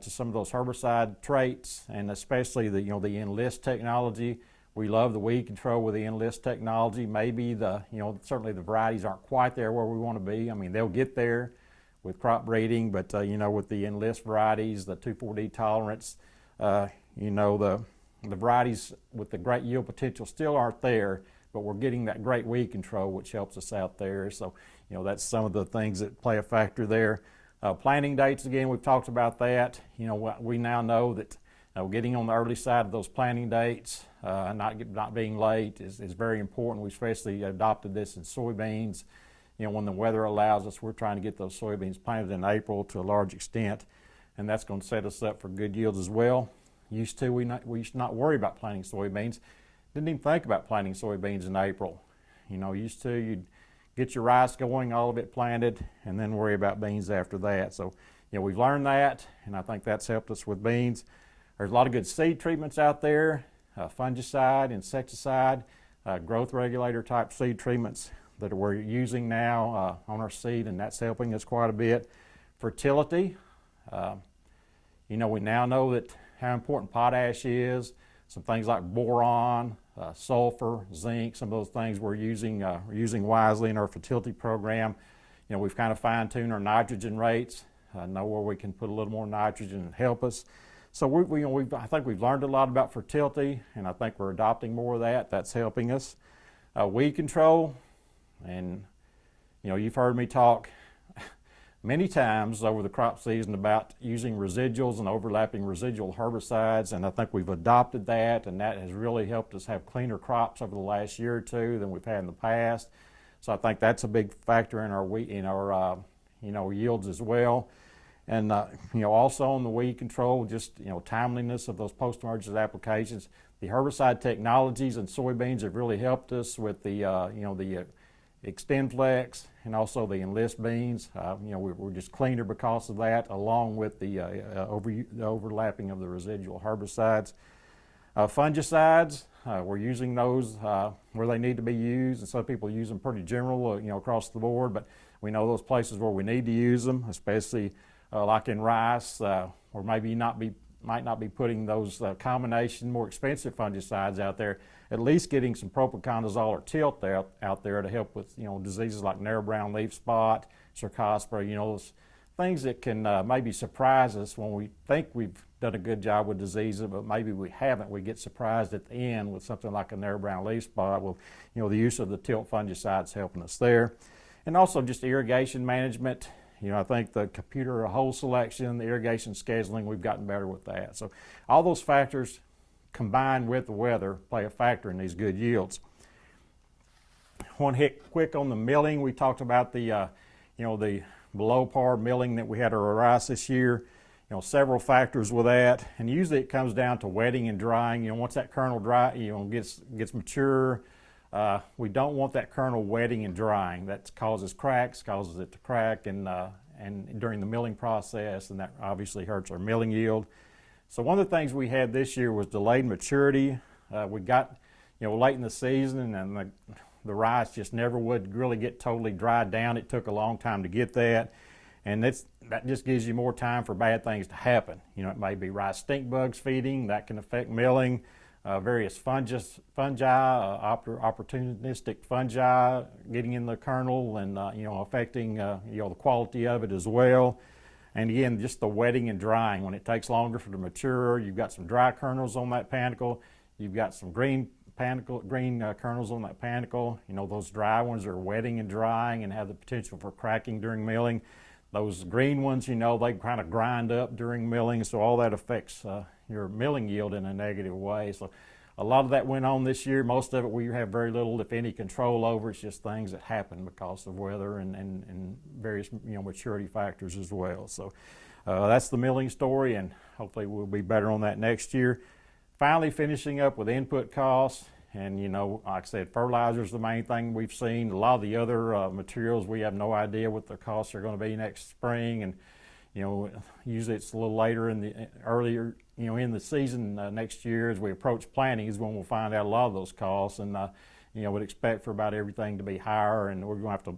some of those herbicide traits, and especially the Enlist technology. We love the weed control with the Enlist technology. Maybe certainly the varieties aren't quite there where we want to be. I mean, they'll get there with crop breeding, but with the Enlist varieties, the 2,4-D tolerance, the varieties with the great yield potential still aren't there, but we're getting that great weed control, which helps us out there. So, that's some of the things that play a factor there. Planting dates, again, we've talked about that. We now know that getting on the early side of those planting dates, not being late is very important. We especially adopted this in soybeans. When the weather allows us, we're trying to get those soybeans planted in April to a large extent, and that's going to set us up for good yields as well. We used to not worry about planting soybeans. Didn't even think about planting soybeans in April. You'd get your rice going, all of it planted, and then worry about beans after that. So, we've learned that, and I think that's helped us with beans. There's a lot of good seed treatments out there, fungicide, insecticide, growth regulator type seed treatments that we're using now on our seed, and that's helping us quite a bit. Fertility, we now know that how important potash is. Some things like boron, sulfur, zinc, some of those things we're using wisely in our fertility program. We've kind of fine-tuned our nitrogen rates, know where we can put a little more nitrogen and help us. So I think we've learned a lot about fertility, and I think we're adopting more of that. That's helping us. Weed control, and you've heard me talk many times over the crop season about using residuals and overlapping residual herbicides, and I think we've adopted that, and that has really helped us have cleaner crops over the last year or two than we've had in the past. So I think that's a big factor in our yields as well. And also on the weed control, just timeliness of those post-emergence applications. The herbicide technologies in soybeans have really helped us with the Extend Flex and also the Enlist beans. We're just cleaner because of that, along with the overlapping of the residual herbicides. Fungicides, we're using those where they need to be used, and some people use them pretty general, across the board, but we know those places where we need to use them, especially like in rice, or maybe might not be putting those combination more expensive fungicides out there, at least getting some propiconazole or tilt out there to help with diseases like narrow brown leaf spot, cercospora, those things that can maybe surprise us when we think we've done a good job with diseases, but maybe we haven't. We get surprised at the end with something like a narrow brown leaf spot. Well, the use of the tilt fungicides helping us there. And also just irrigation management. I think the computer hole selection, the irrigation scheduling, we've gotten better with that. So all those factors combined with the weather play a factor in these good yields. One hit quick on the milling. We talked about the below par milling that we had our rice this year. Several factors with that, and usually it comes down to wetting and drying. Once that kernel gets mature, we don't want that kernel wetting and drying. That causes cracks, causes it to crack, and during the milling process, and that obviously hurts our milling yield. So one of the things we had this year was delayed maturity. We got late in the season, and the rice just never would really get totally dried down. It took a long time to get that, and that just gives you more time for bad things to happen. It may be rice stink bugs feeding, that can affect milling. Various fungi, opportunistic fungi getting in the kernel and affecting the quality of it as well. And again, just the wetting and drying. When it takes longer for it to mature, you've got some dry kernels on that panicle. You've got some green kernels on that panicle. Those dry ones are wetting and drying and have the potential for cracking during milling. Those green ones, they kind of grind up during milling, so all that affects your milling yield in a negative way. So a lot of that went on this year. Most of it we have very little, if any, control over. It's just things that happen because of weather and various maturity factors as well. So that's the milling story, and hopefully we'll be better on that next year. Finally, finishing up with input costs. And, like I said, fertilizer is the main thing we've seen. A lot of the other materials, we have no idea what the costs are going to be next spring. And, usually it's a little later earlier, in the season next year as we approach planting is when we'll find out a lot of those costs. And, would expect for about everything to be higher, and we're going to have to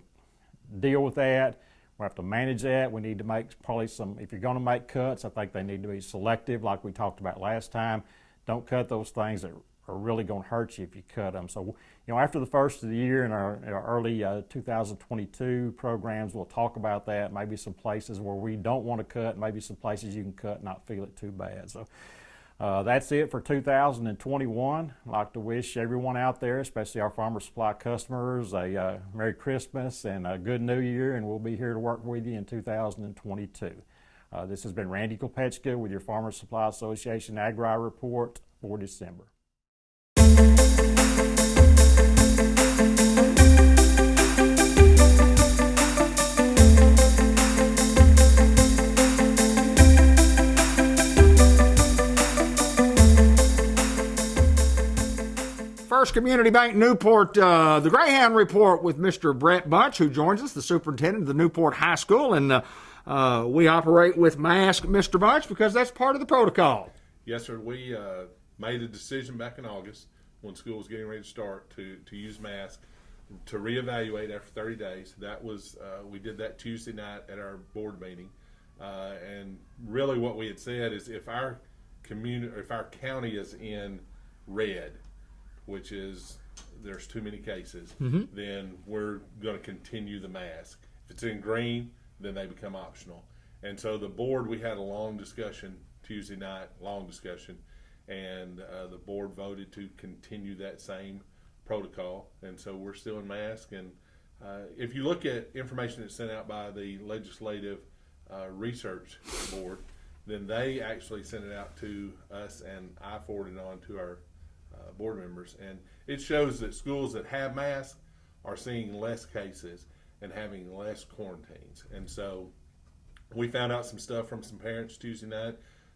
deal with that. We'll have to manage that. We need to make probably if you're going to make cuts, I think they need to be selective like we talked about last time. Don't cut those things that are really going to hurt you if you cut them. So, after the first of the year in our early 2022 programs, we'll talk about that. Maybe some places where we don't want to cut, maybe some places you can cut and not feel it too bad. So that's it for 2021. I'd like to wish everyone out there, especially our Farmer Supply customers, a Merry Christmas and a good New Year, and we'll be here to work with you in 2022. This has been Randy Kopechka with your Farmer Supply Association Agri Report for December. First Community Bank Newport, the Greyhound Report with Mr. Brett Bunch, who joins us, the superintendent of the Newport High School, and we operate with masks, Mr. Bunch, because that's part of the protocol. Yes, sir. We made a decision back in August when school was getting ready to start to use masks, to reevaluate after 30 days. That was we did that Tuesday night at our board meeting, and really what we had said is if our county is in red, which is there's too many cases, then we're going to continue the mask. If it's in green, then they become optional. And so the board, we had a long discussion Tuesday night, and the board voted to continue that same protocol. And so we're still in mask. And if you look at information that's sent out by the Legislative Research Board, then they actually sent it out to us, and I forwarded it on to our board members, and it shows that schools that have masks are seeing less cases and having less quarantines. And so we found out some stuff from some parents Tuesday night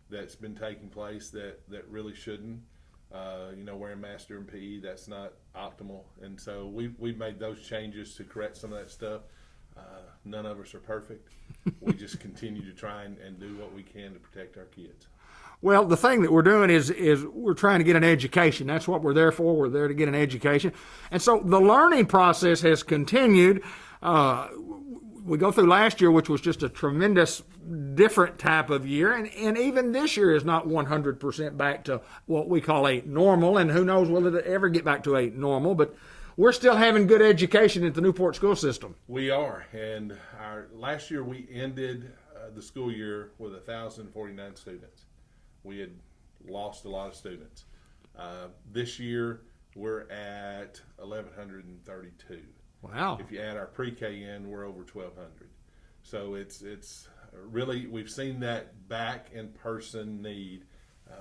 that's been taking place that really shouldn't. Wearing masks during PE, that's not optimal. And so we've made those changes to correct some of that stuff. None of us are perfect. We just continue to try and do what we can to protect our kids. Well, the thing that we're doing is we're trying to get an education. That's what we're there for. We're there to get an education. And so the learning process has continued. We go through last year, which was just a tremendous different type of year. And even this year is not 100% back to what we call a normal. And who knows whether it ever get back to a normal. But we're still having good education at the Newport school system. We are. And last year we ended the school year with 1,049 students. We had lost a lot of students. This year, we're at 1,132. Wow. If you add our pre-K in, we're over 1,200. So it's really, we've seen that back in-person need.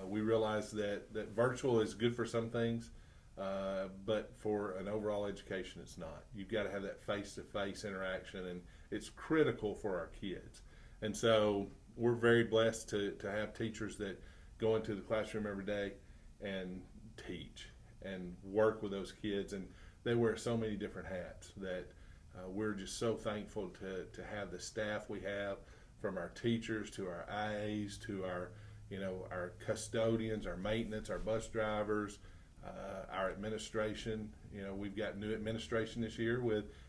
We realize that virtual is good for some things, but for an overall education, it's not. You've got to have that face-to-face interaction, and it's critical for our kids. And so we're very blessed to have teachers that go into the classroom every day and teach and work with those kids, and they wear so many different hats that we're just so thankful to have the staff we have, from our teachers to our IAs to our custodians, our maintenance, our bus drivers, our administration. We've got new administration this year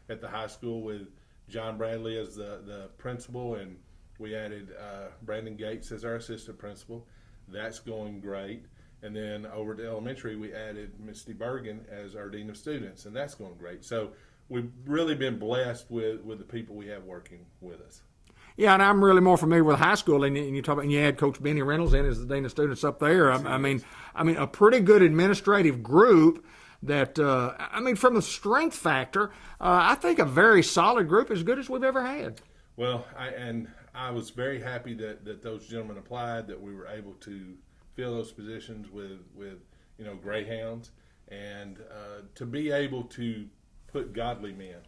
at the high school with John Bradley as the principal, and we added Brandon Gates as our assistant principal. That's going great. And then over to elementary, we added Misty Bergen as our dean of students, and that's going great. So we've really been blessed with the people we have working with us. Yeah, and I'm really more familiar with high school, and you talk about, and you had Coach Benny Reynolds in as the dean of students up there. I mean, a pretty good administrative group. That from the strength factor, I think a very solid group, as good as we've ever had. Well, I was very happy that those gentlemen applied, that we were able to fill those positions with greyhounds, and to be able to put godly men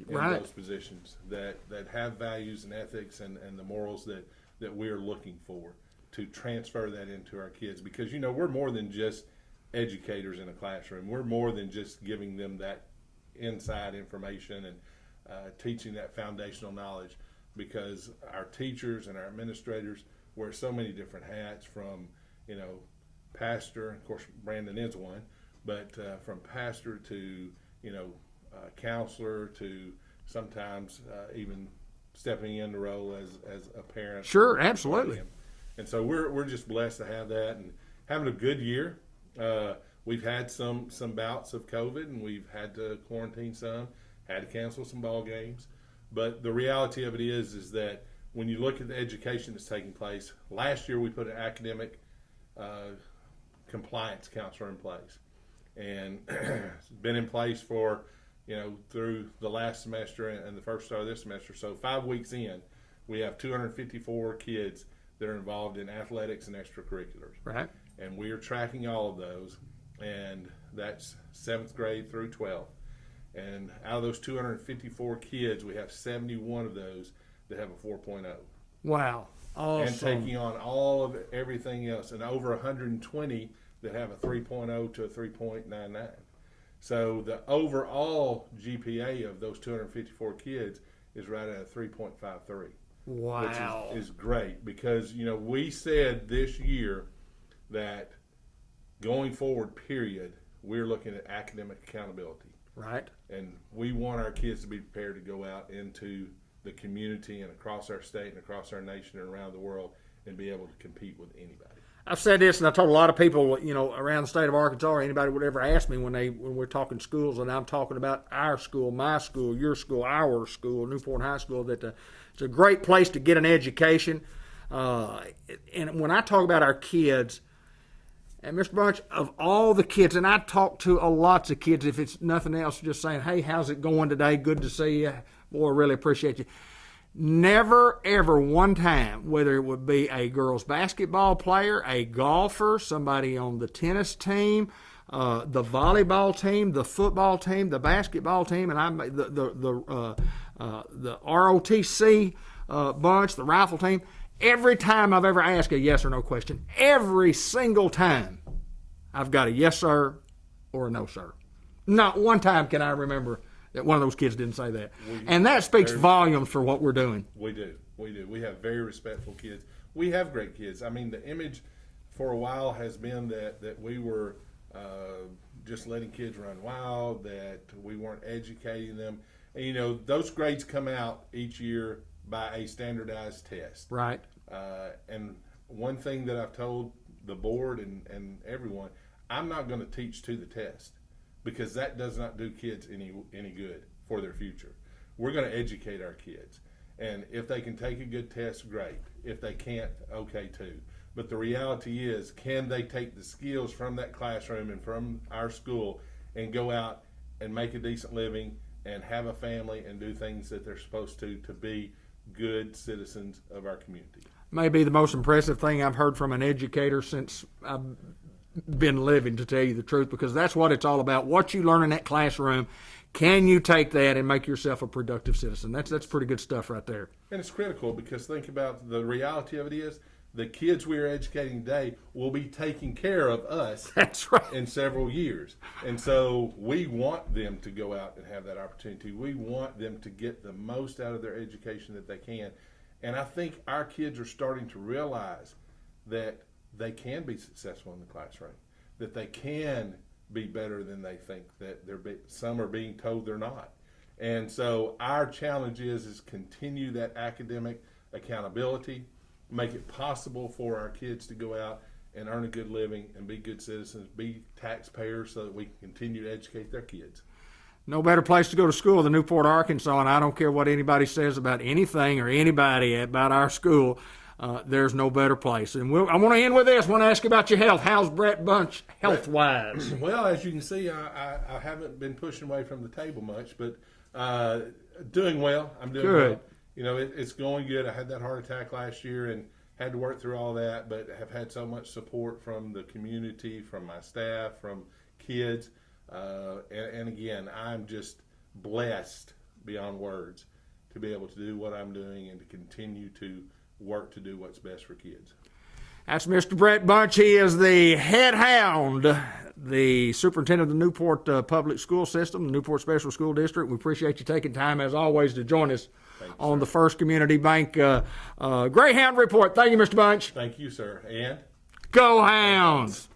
in Right. those positions that have values and ethics and the morals that we're looking for, to transfer that into our kids, because we're more than just educators in a classroom. We're more than just giving them that inside information and teaching that foundational knowledge, because our teachers and our administrators wear so many different hats, from pastor, of course Brandon is one, but from pastor to counselor to sometimes even stepping in the role as a parent. Sure, absolutely. And so we're just blessed to have that and having a good year. We've had some bouts of COVID, and we've had to quarantine some, had to cancel some ball games. But the reality of it is that when you look at the education that's taking place, last year we put an academic compliance counselor in place, and it's been in place for through the last semester and the first start of this semester. So 5 weeks in, we have 254 kids that are involved in athletics and extracurriculars. Right. And we are tracking all of those, and that's 7th grade through 12th. And out of those 254 kids, we have 71 of those that have a 4.0. Wow. Awesome. And taking on all of everything else, and over 120 that have a 3.0 to a 3.99. So the overall GPA of those 254 kids is right at a 3.53. Wow. Which is great, because we said this year that going forward, period, we're looking at academic accountability. Right. And we want our kids to be prepared to go out into the community and across our state and across our nation and around the world and be able to compete with anybody. I've said this, and I told a lot of people, around the state of Arkansas, or anybody would ever ask me when we're talking schools, and I'm talking about our school, my school, your school, our school, Newport High School, that it's a great place to get an education. And when I talk about our kids, and Mr. Bunch, of all the kids, and I talk to lots of kids, if it's nothing else, just saying, hey, how's it going today? Good to see you. Boy, I really appreciate you. Never, ever one time, whether it would be a girls basketball player, a golfer, somebody on the tennis team, the volleyball team, the football team, the basketball team, and the ROTC bunch, the rifle team, every time I've ever asked a yes or no question, every single time, I've got a yes, sir, or a no, sir. Not one time can I remember that one of those kids didn't say that. And that speaks volumes for what we're doing. We do. We have very respectful kids. We have great kids. I mean, the image for a while has been that we were just letting kids run wild, that we weren't educating them. And, those grades come out each year by a standardized test. Right. And one thing that I've told the board and everyone, I'm not going to teach to the test, because that does not do kids any good for their future. We're going to educate our kids. And if they can take a good test, great. If they can't, okay too. But the reality is, can they take the skills from that classroom and from our school and go out and make a decent living and have a family and do things that they're supposed to be good citizens of our community? Maybe the most impressive thing I've heard from an educator since I've been living, to tell you the truth, because that's what it's all about. What you learn in that classroom, can you take that and make yourself a productive citizen? That's pretty good stuff right there. And it's critical, because think about the reality of it is, the kids we are educating today will be taking care of us. That's right. In several years. And so we want them to go out and have that opportunity. We want them to get the most out of their education that they can. And I think our kids are starting to realize that they can be successful in the classroom, that they can be better than they think, that some are being told they're not. And so our challenge is continue that academic accountability, make it possible for our kids to go out and earn a good living and be good citizens, be taxpayers, so that we can continue to educate their kids. No better place to go to school than Newport, Arkansas, and I don't care what anybody says about anything or anybody about our school. There's no better place. And I want to end with this. I want to ask you about your health. How's Brett Bunch health-wise? Well, as you can see, I haven't been pushing away from the table much, but doing well. I'm doing good. Well. It's going good. I had that heart attack last year, and had to work through all that, but have had so much support from the community, from my staff, from kids. And again, I'm just blessed beyond words to be able to do what I'm doing and to continue to work to do what's best for kids. That's Mr. Brett Bunch. He is the head hound, the superintendent of the Newport Public School System, the Newport Special School District. We appreciate you taking time, as always, to join us on the First Community Bank Greyhound Report. Thank you, Mr. Bunch. Thank you, sir. And go Hounds!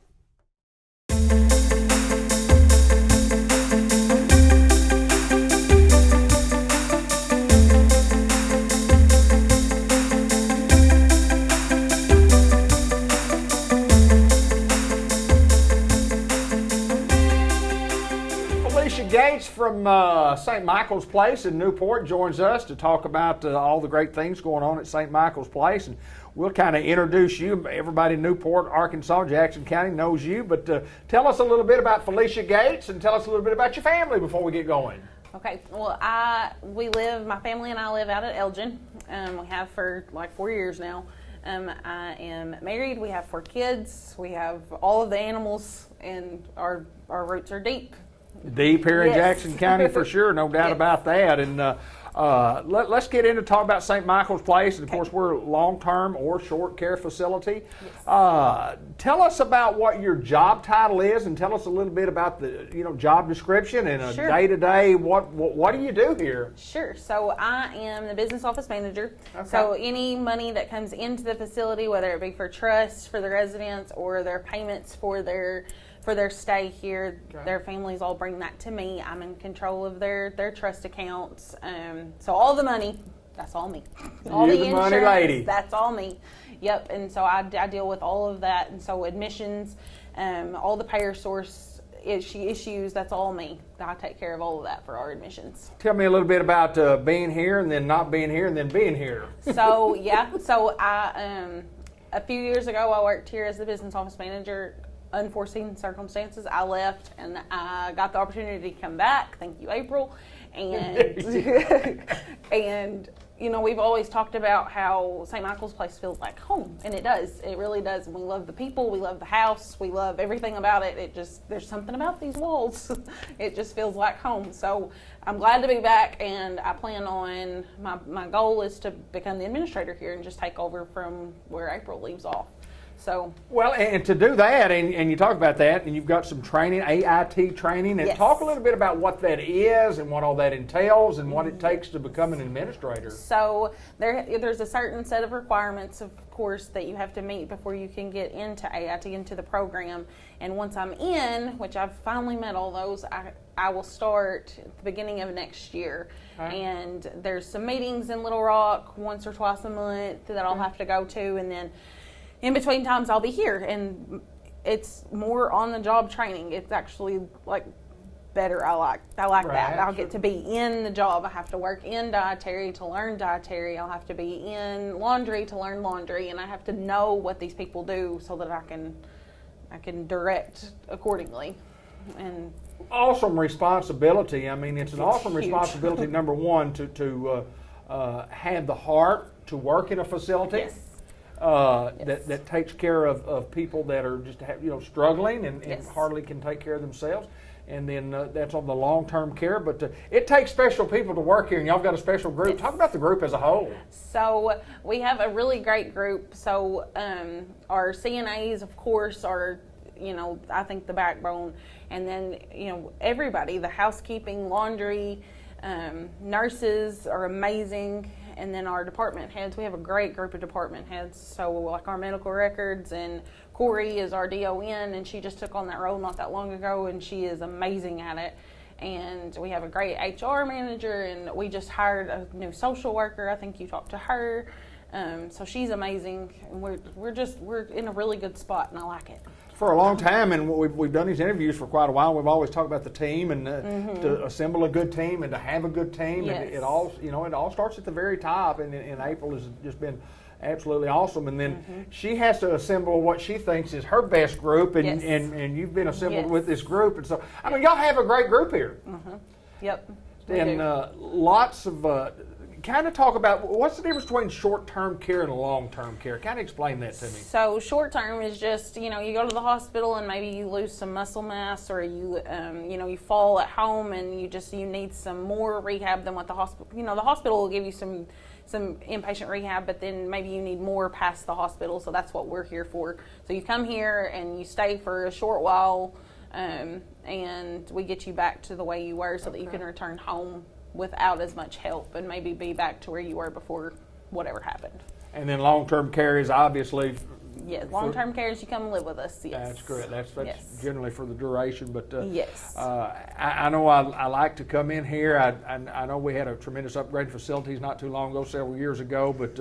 Gates from St. Michael's Place in Newport joins us to talk about all the great things going on at St. Michael's Place, and we'll kind of introduce you. Everybody in Newport, Arkansas, Jackson County knows you, but tell us a little bit about Felicia Gates and tell us a little bit about your family before we get going. Okay, well, my family and I live out at Elgin. We have for like 4 years now. I am married. We have 4 kids. We have all of the animals, and our roots are deep. Deep here in Yes. Jackson County for sure, no doubt about that. And let's get into talk about St. Michael's Place. And of course, we're a long-term or short care facility. Yes. Tell us about what your job title is, and tell us a little bit about the job description and a day-to-day. What do you do here? Sure. So I am the business office manager. Okay. So any money that comes into the facility, whether it be for trusts for the residents or their payments for their stay here, their families all bring that to me. I'm in control of their trust accounts. So all the money, that's all me. All You're the the insurance, money lady. that's all me. Yep. And so I deal with all of that. And so admissions, all the payer source issues, that's all me. I take care of all of that for our admissions. Tell me a little bit about being here and then not being here and then being here. So I a few years ago I worked here as the business office manager. Unforeseen circumstances, I left and I got the opportunity to come back. Thank you, April. And and we've always talked about how St. Michael's Place feels like home, and it does. It really does. And we love the people, we love the house, we love everything about it. There's something about these walls. It just feels like home. So I'm glad to be back, and I plan on my goal is to become the administrator here and just take over from where April leaves off. So well, and to do that, and you talk about that, and you've got some training, AIT training, and Yes. talk a little bit about what that is and what all that entails and what it takes to become an administrator. So there's a certain set of requirements, of course, that you have to meet before you can get into AIT, into the program. And once I'm in, which I've finally met all those, I will start at the beginning of next year. Okay. And there's some meetings in Little Rock once or twice a month that I'll have to go to, and then in between times I'll be here, and it's more on the job training. It's actually like better. I like Right, that. I'll sure. get to be in the job. I have to work in dietary to learn dietary. I'll have to be in laundry to learn laundry, and I have to know what these people do so that I can direct accordingly. And Awesome responsibility. I mean, it's an awesome huge. responsibility. Number one, to have the heart to work in a facility. Yes. That takes care of people that are just struggling and Yes. hardly can take care of themselves, and then that's on the long-term care. But it takes special people to work here, and y'all got a special group. Yes. Talk about the group as a whole. So we have a really great group. So our CNAs, of course, are I think the backbone, and then everybody, the housekeeping, laundry, nurses are amazing. And then our department heads, we have a great group of department heads. So like our medical records, and Corey is our DON, and she just took on that role not that long ago, and she is amazing at it. And we have a great HR manager, and we just hired a new social worker. I think you talked to her. So she's amazing. And we're in a really good spot, and I like it. For a long time, and we've done these interviews for quite a while. We've always talked about the team and to assemble a good team and to have a good team. Yes. And it all starts at the very top. And April has just been absolutely awesome. And then she has to assemble what she thinks is her best group. And Yes. and you've been assembled Yes. with this group. And so y'all have a great group here. Yep. we And do. lots of kind of talk about what's the difference between short-term care and long-term care. Kind of explain that to me. So short term is just, you go to the hospital and maybe you lose some muscle mass, or you fall at home and you need some more rehab than what the hospital. The hospital will give you some inpatient rehab, but then maybe you need more past the hospital. So that's what we're here for. So you come here and you stay for a short while, and we get you back to the way you were, so that you can return home without as much help and maybe be back to where you were before whatever happened. And then long-term care is obviously. Yeah, long-term care is you come live with us. Yes, that's correct. That's yes. Generally for the duration, but yes. I know I like to come in here. I know we had a tremendous upgrade in facilities not too long ago, several years ago, but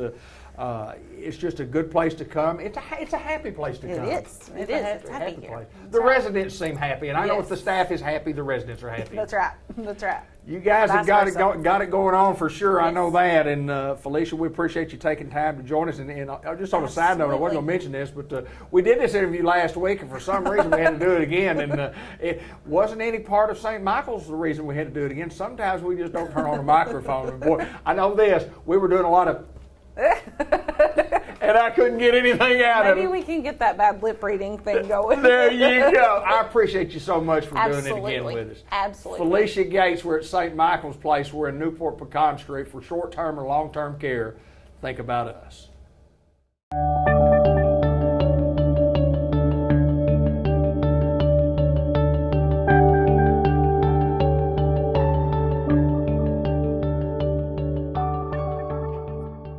it's just a good place to come. It's a happy place to come. It is. It's happy here. Place. The residents seem happy, and I know if the staff is happy, the residents are happy. That's right. That's right. You guys have got it going on for sure. Yes. I know that. And Felicia, we appreciate you taking time to join us. And just on a side note, I wasn't going to mention this, but we did this interview last week, and for some reason we had to do it again. And it wasn't any part of St. Michael's the reason we had to do it again. Sometimes we just don't turn on a microphone. And boy, I know this. We were doing a lot of and I couldn't get anything out of it. Maybe we can get that bad lip reading thing going. There you go. I appreciate you so much for doing it again with us. Absolutely. Felicia Gates, we're at St. Michael's Place. We're in Newport, Pecan Street for short-term or long-term care. Think about us.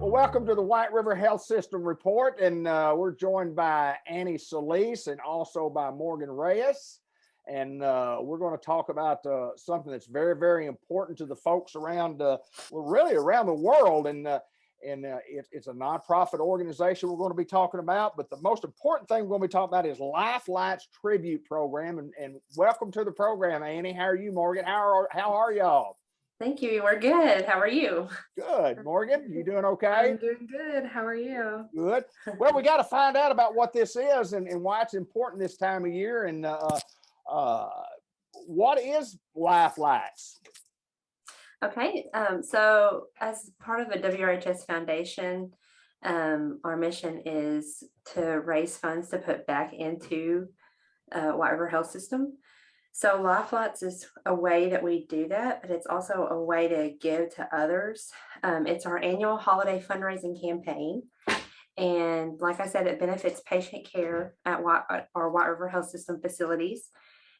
Welcome to the White River Health System Report, and we're joined by Annie Solis and also by Morgan Reyes, and we're going to talk about something that's very, very important to the folks around, really around the world, and it's a nonprofit organization we're going to be talking about, but the most important thing we're going to be talking about is Life Lights Tribute Program, and welcome to the program, Annie. How are you, Morgan? How are y'all? Thank you. We're good. How are you? Good. Morgan, you doing okay? I'm doing good. How are you? Good. Well, we got to find out about what this is and why it's important this time of year. And what is Life Lights? Okay. So as part of the WRHS Foundation, our mission is to raise funds to put back into White River Health System. So Life Lights is a way that we do that, but it's also a way to give to others. It's our annual holiday fundraising campaign. And like I said, it benefits patient care at our White River Health System facilities.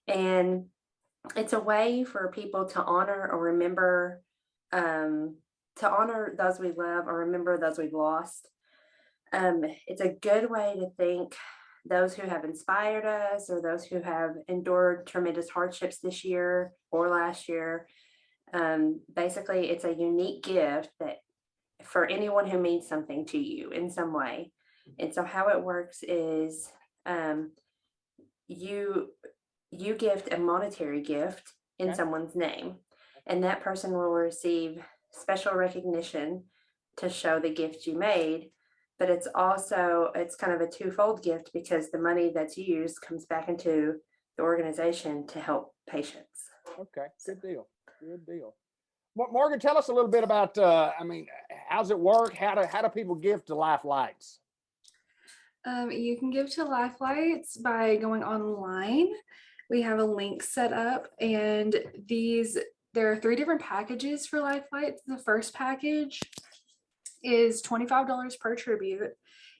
And it's a way for people to honor or remember, to honor those we love or remember those we've lost. It's a good way to thank those who have inspired us or those who have endured tremendous hardships this year or last year. Basically, it's a unique gift that for anyone who means something to you in some way. And so how it works is you gift a monetary gift in someone's name, and that person will receive special recognition to show the gift you made. But it's kind of a twofold gift because the money that's used comes back into the organization to help patients. Okay, good deal. Good deal. Morgan, tell us a little bit about, how's it work? How do people give to Life Lights? You can give to Life Lights by going online. We have a link set up, and there are 3 different packages for Life Lights. The first package is $25 per tribute,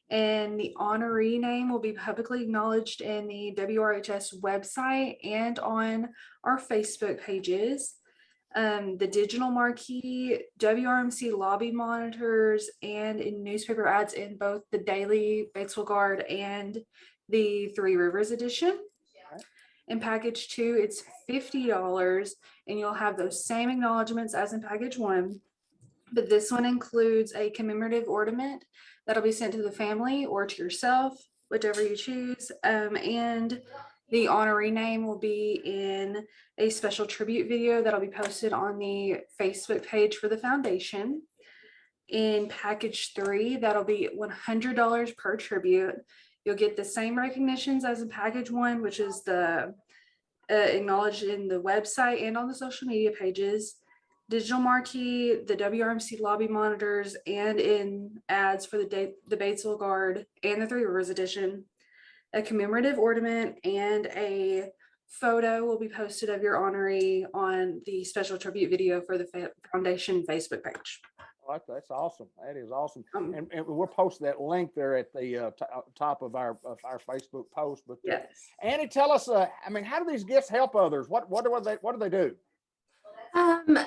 and the honoree name will be publicly acknowledged in the WRHS website and on our Facebook pages. The digital marquee, WRMC lobby monitors, and in newspaper ads in both the Daily, Batesville Guard, and the Three Rivers edition. In package 2, it's $50, and you'll have those same acknowledgements as in package 1. But this one includes a commemorative ornament that'll be sent to the family or to yourself, whichever you choose. And the honoree name will be in a special tribute video that'll be posted on the Facebook page for the foundation. In package 3, that'll be $100 per tribute. You'll get the same recognitions as in package 1, which is the acknowledged in the website and on the social media pages. digital marquee, the WRMC lobby monitors, and in ads for the Batesville Guard and the Three Rivers edition. A commemorative ornament and a photo will be posted of your honoree on the special tribute video for the foundation Facebook page. That's awesome. That is awesome. And we'll post that link there at the top of our Facebook post. But yes, Annie, tell us. I mean, how do these gifts help others? What do they do?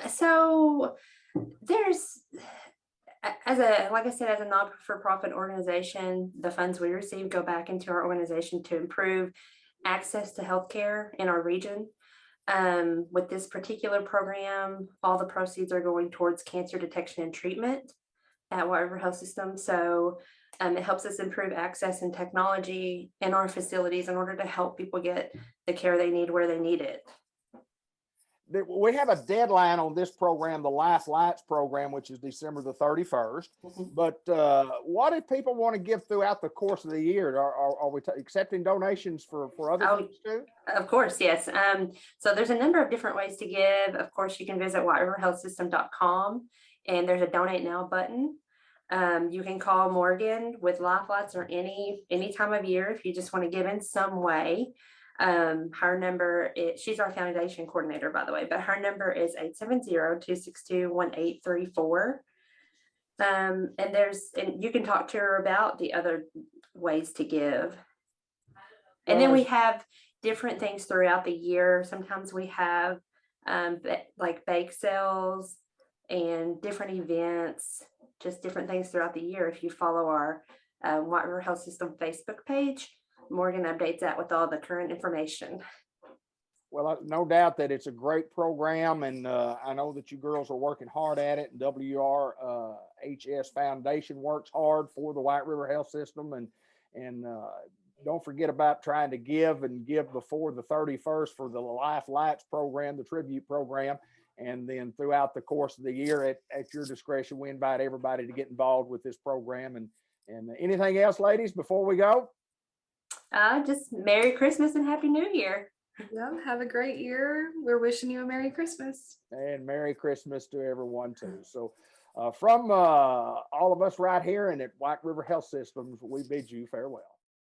So there's, like I said, as a not-for-profit organization, the funds we receive go back into our organization to improve access to healthcare in our region. With this particular program, all the proceeds are going towards cancer detection and treatment at White River Health System. So it helps us improve access and technology in our facilities in order to help people get the care they need where they need it. We have a deadline on this program, the Life Lights program, which is December the 31st. But what if people want to give throughout the course of the year? Are we accepting donations for other things too? Of course, yes. So there's a number of different ways to give. Of course, you can visit whiteriverhealthsystem.com and there's a donate now button. You can call Morgan with Life Lights or any time of year if you just want to give in some way. Her number is, she's our foundation coordinator, by the way, but her number is 870-262-1834. And you can talk to her about the other ways to give. And then we have different things throughout the year. Sometimes we have like bake sales and different events, just different things throughout the year. If you follow our White River Health System Facebook page, Morgan updates that with all the current information. Well, no doubt that it's a great program, and I know that you girls are working hard at it. WRHS Foundation works hard for the White River Health System, and don't forget about trying to give before the 31st for the Life Lights program, the tribute program, and then throughout the course of the year at your discretion, we invite everybody to get involved with this program. And anything else, ladies, before we go? Just Merry Christmas and Happy New Year. Yeah, have a great year. We're wishing you a Merry Christmas. And Merry Christmas to everyone too. So from all of us right here and at White River Health Systems, we bid you farewell.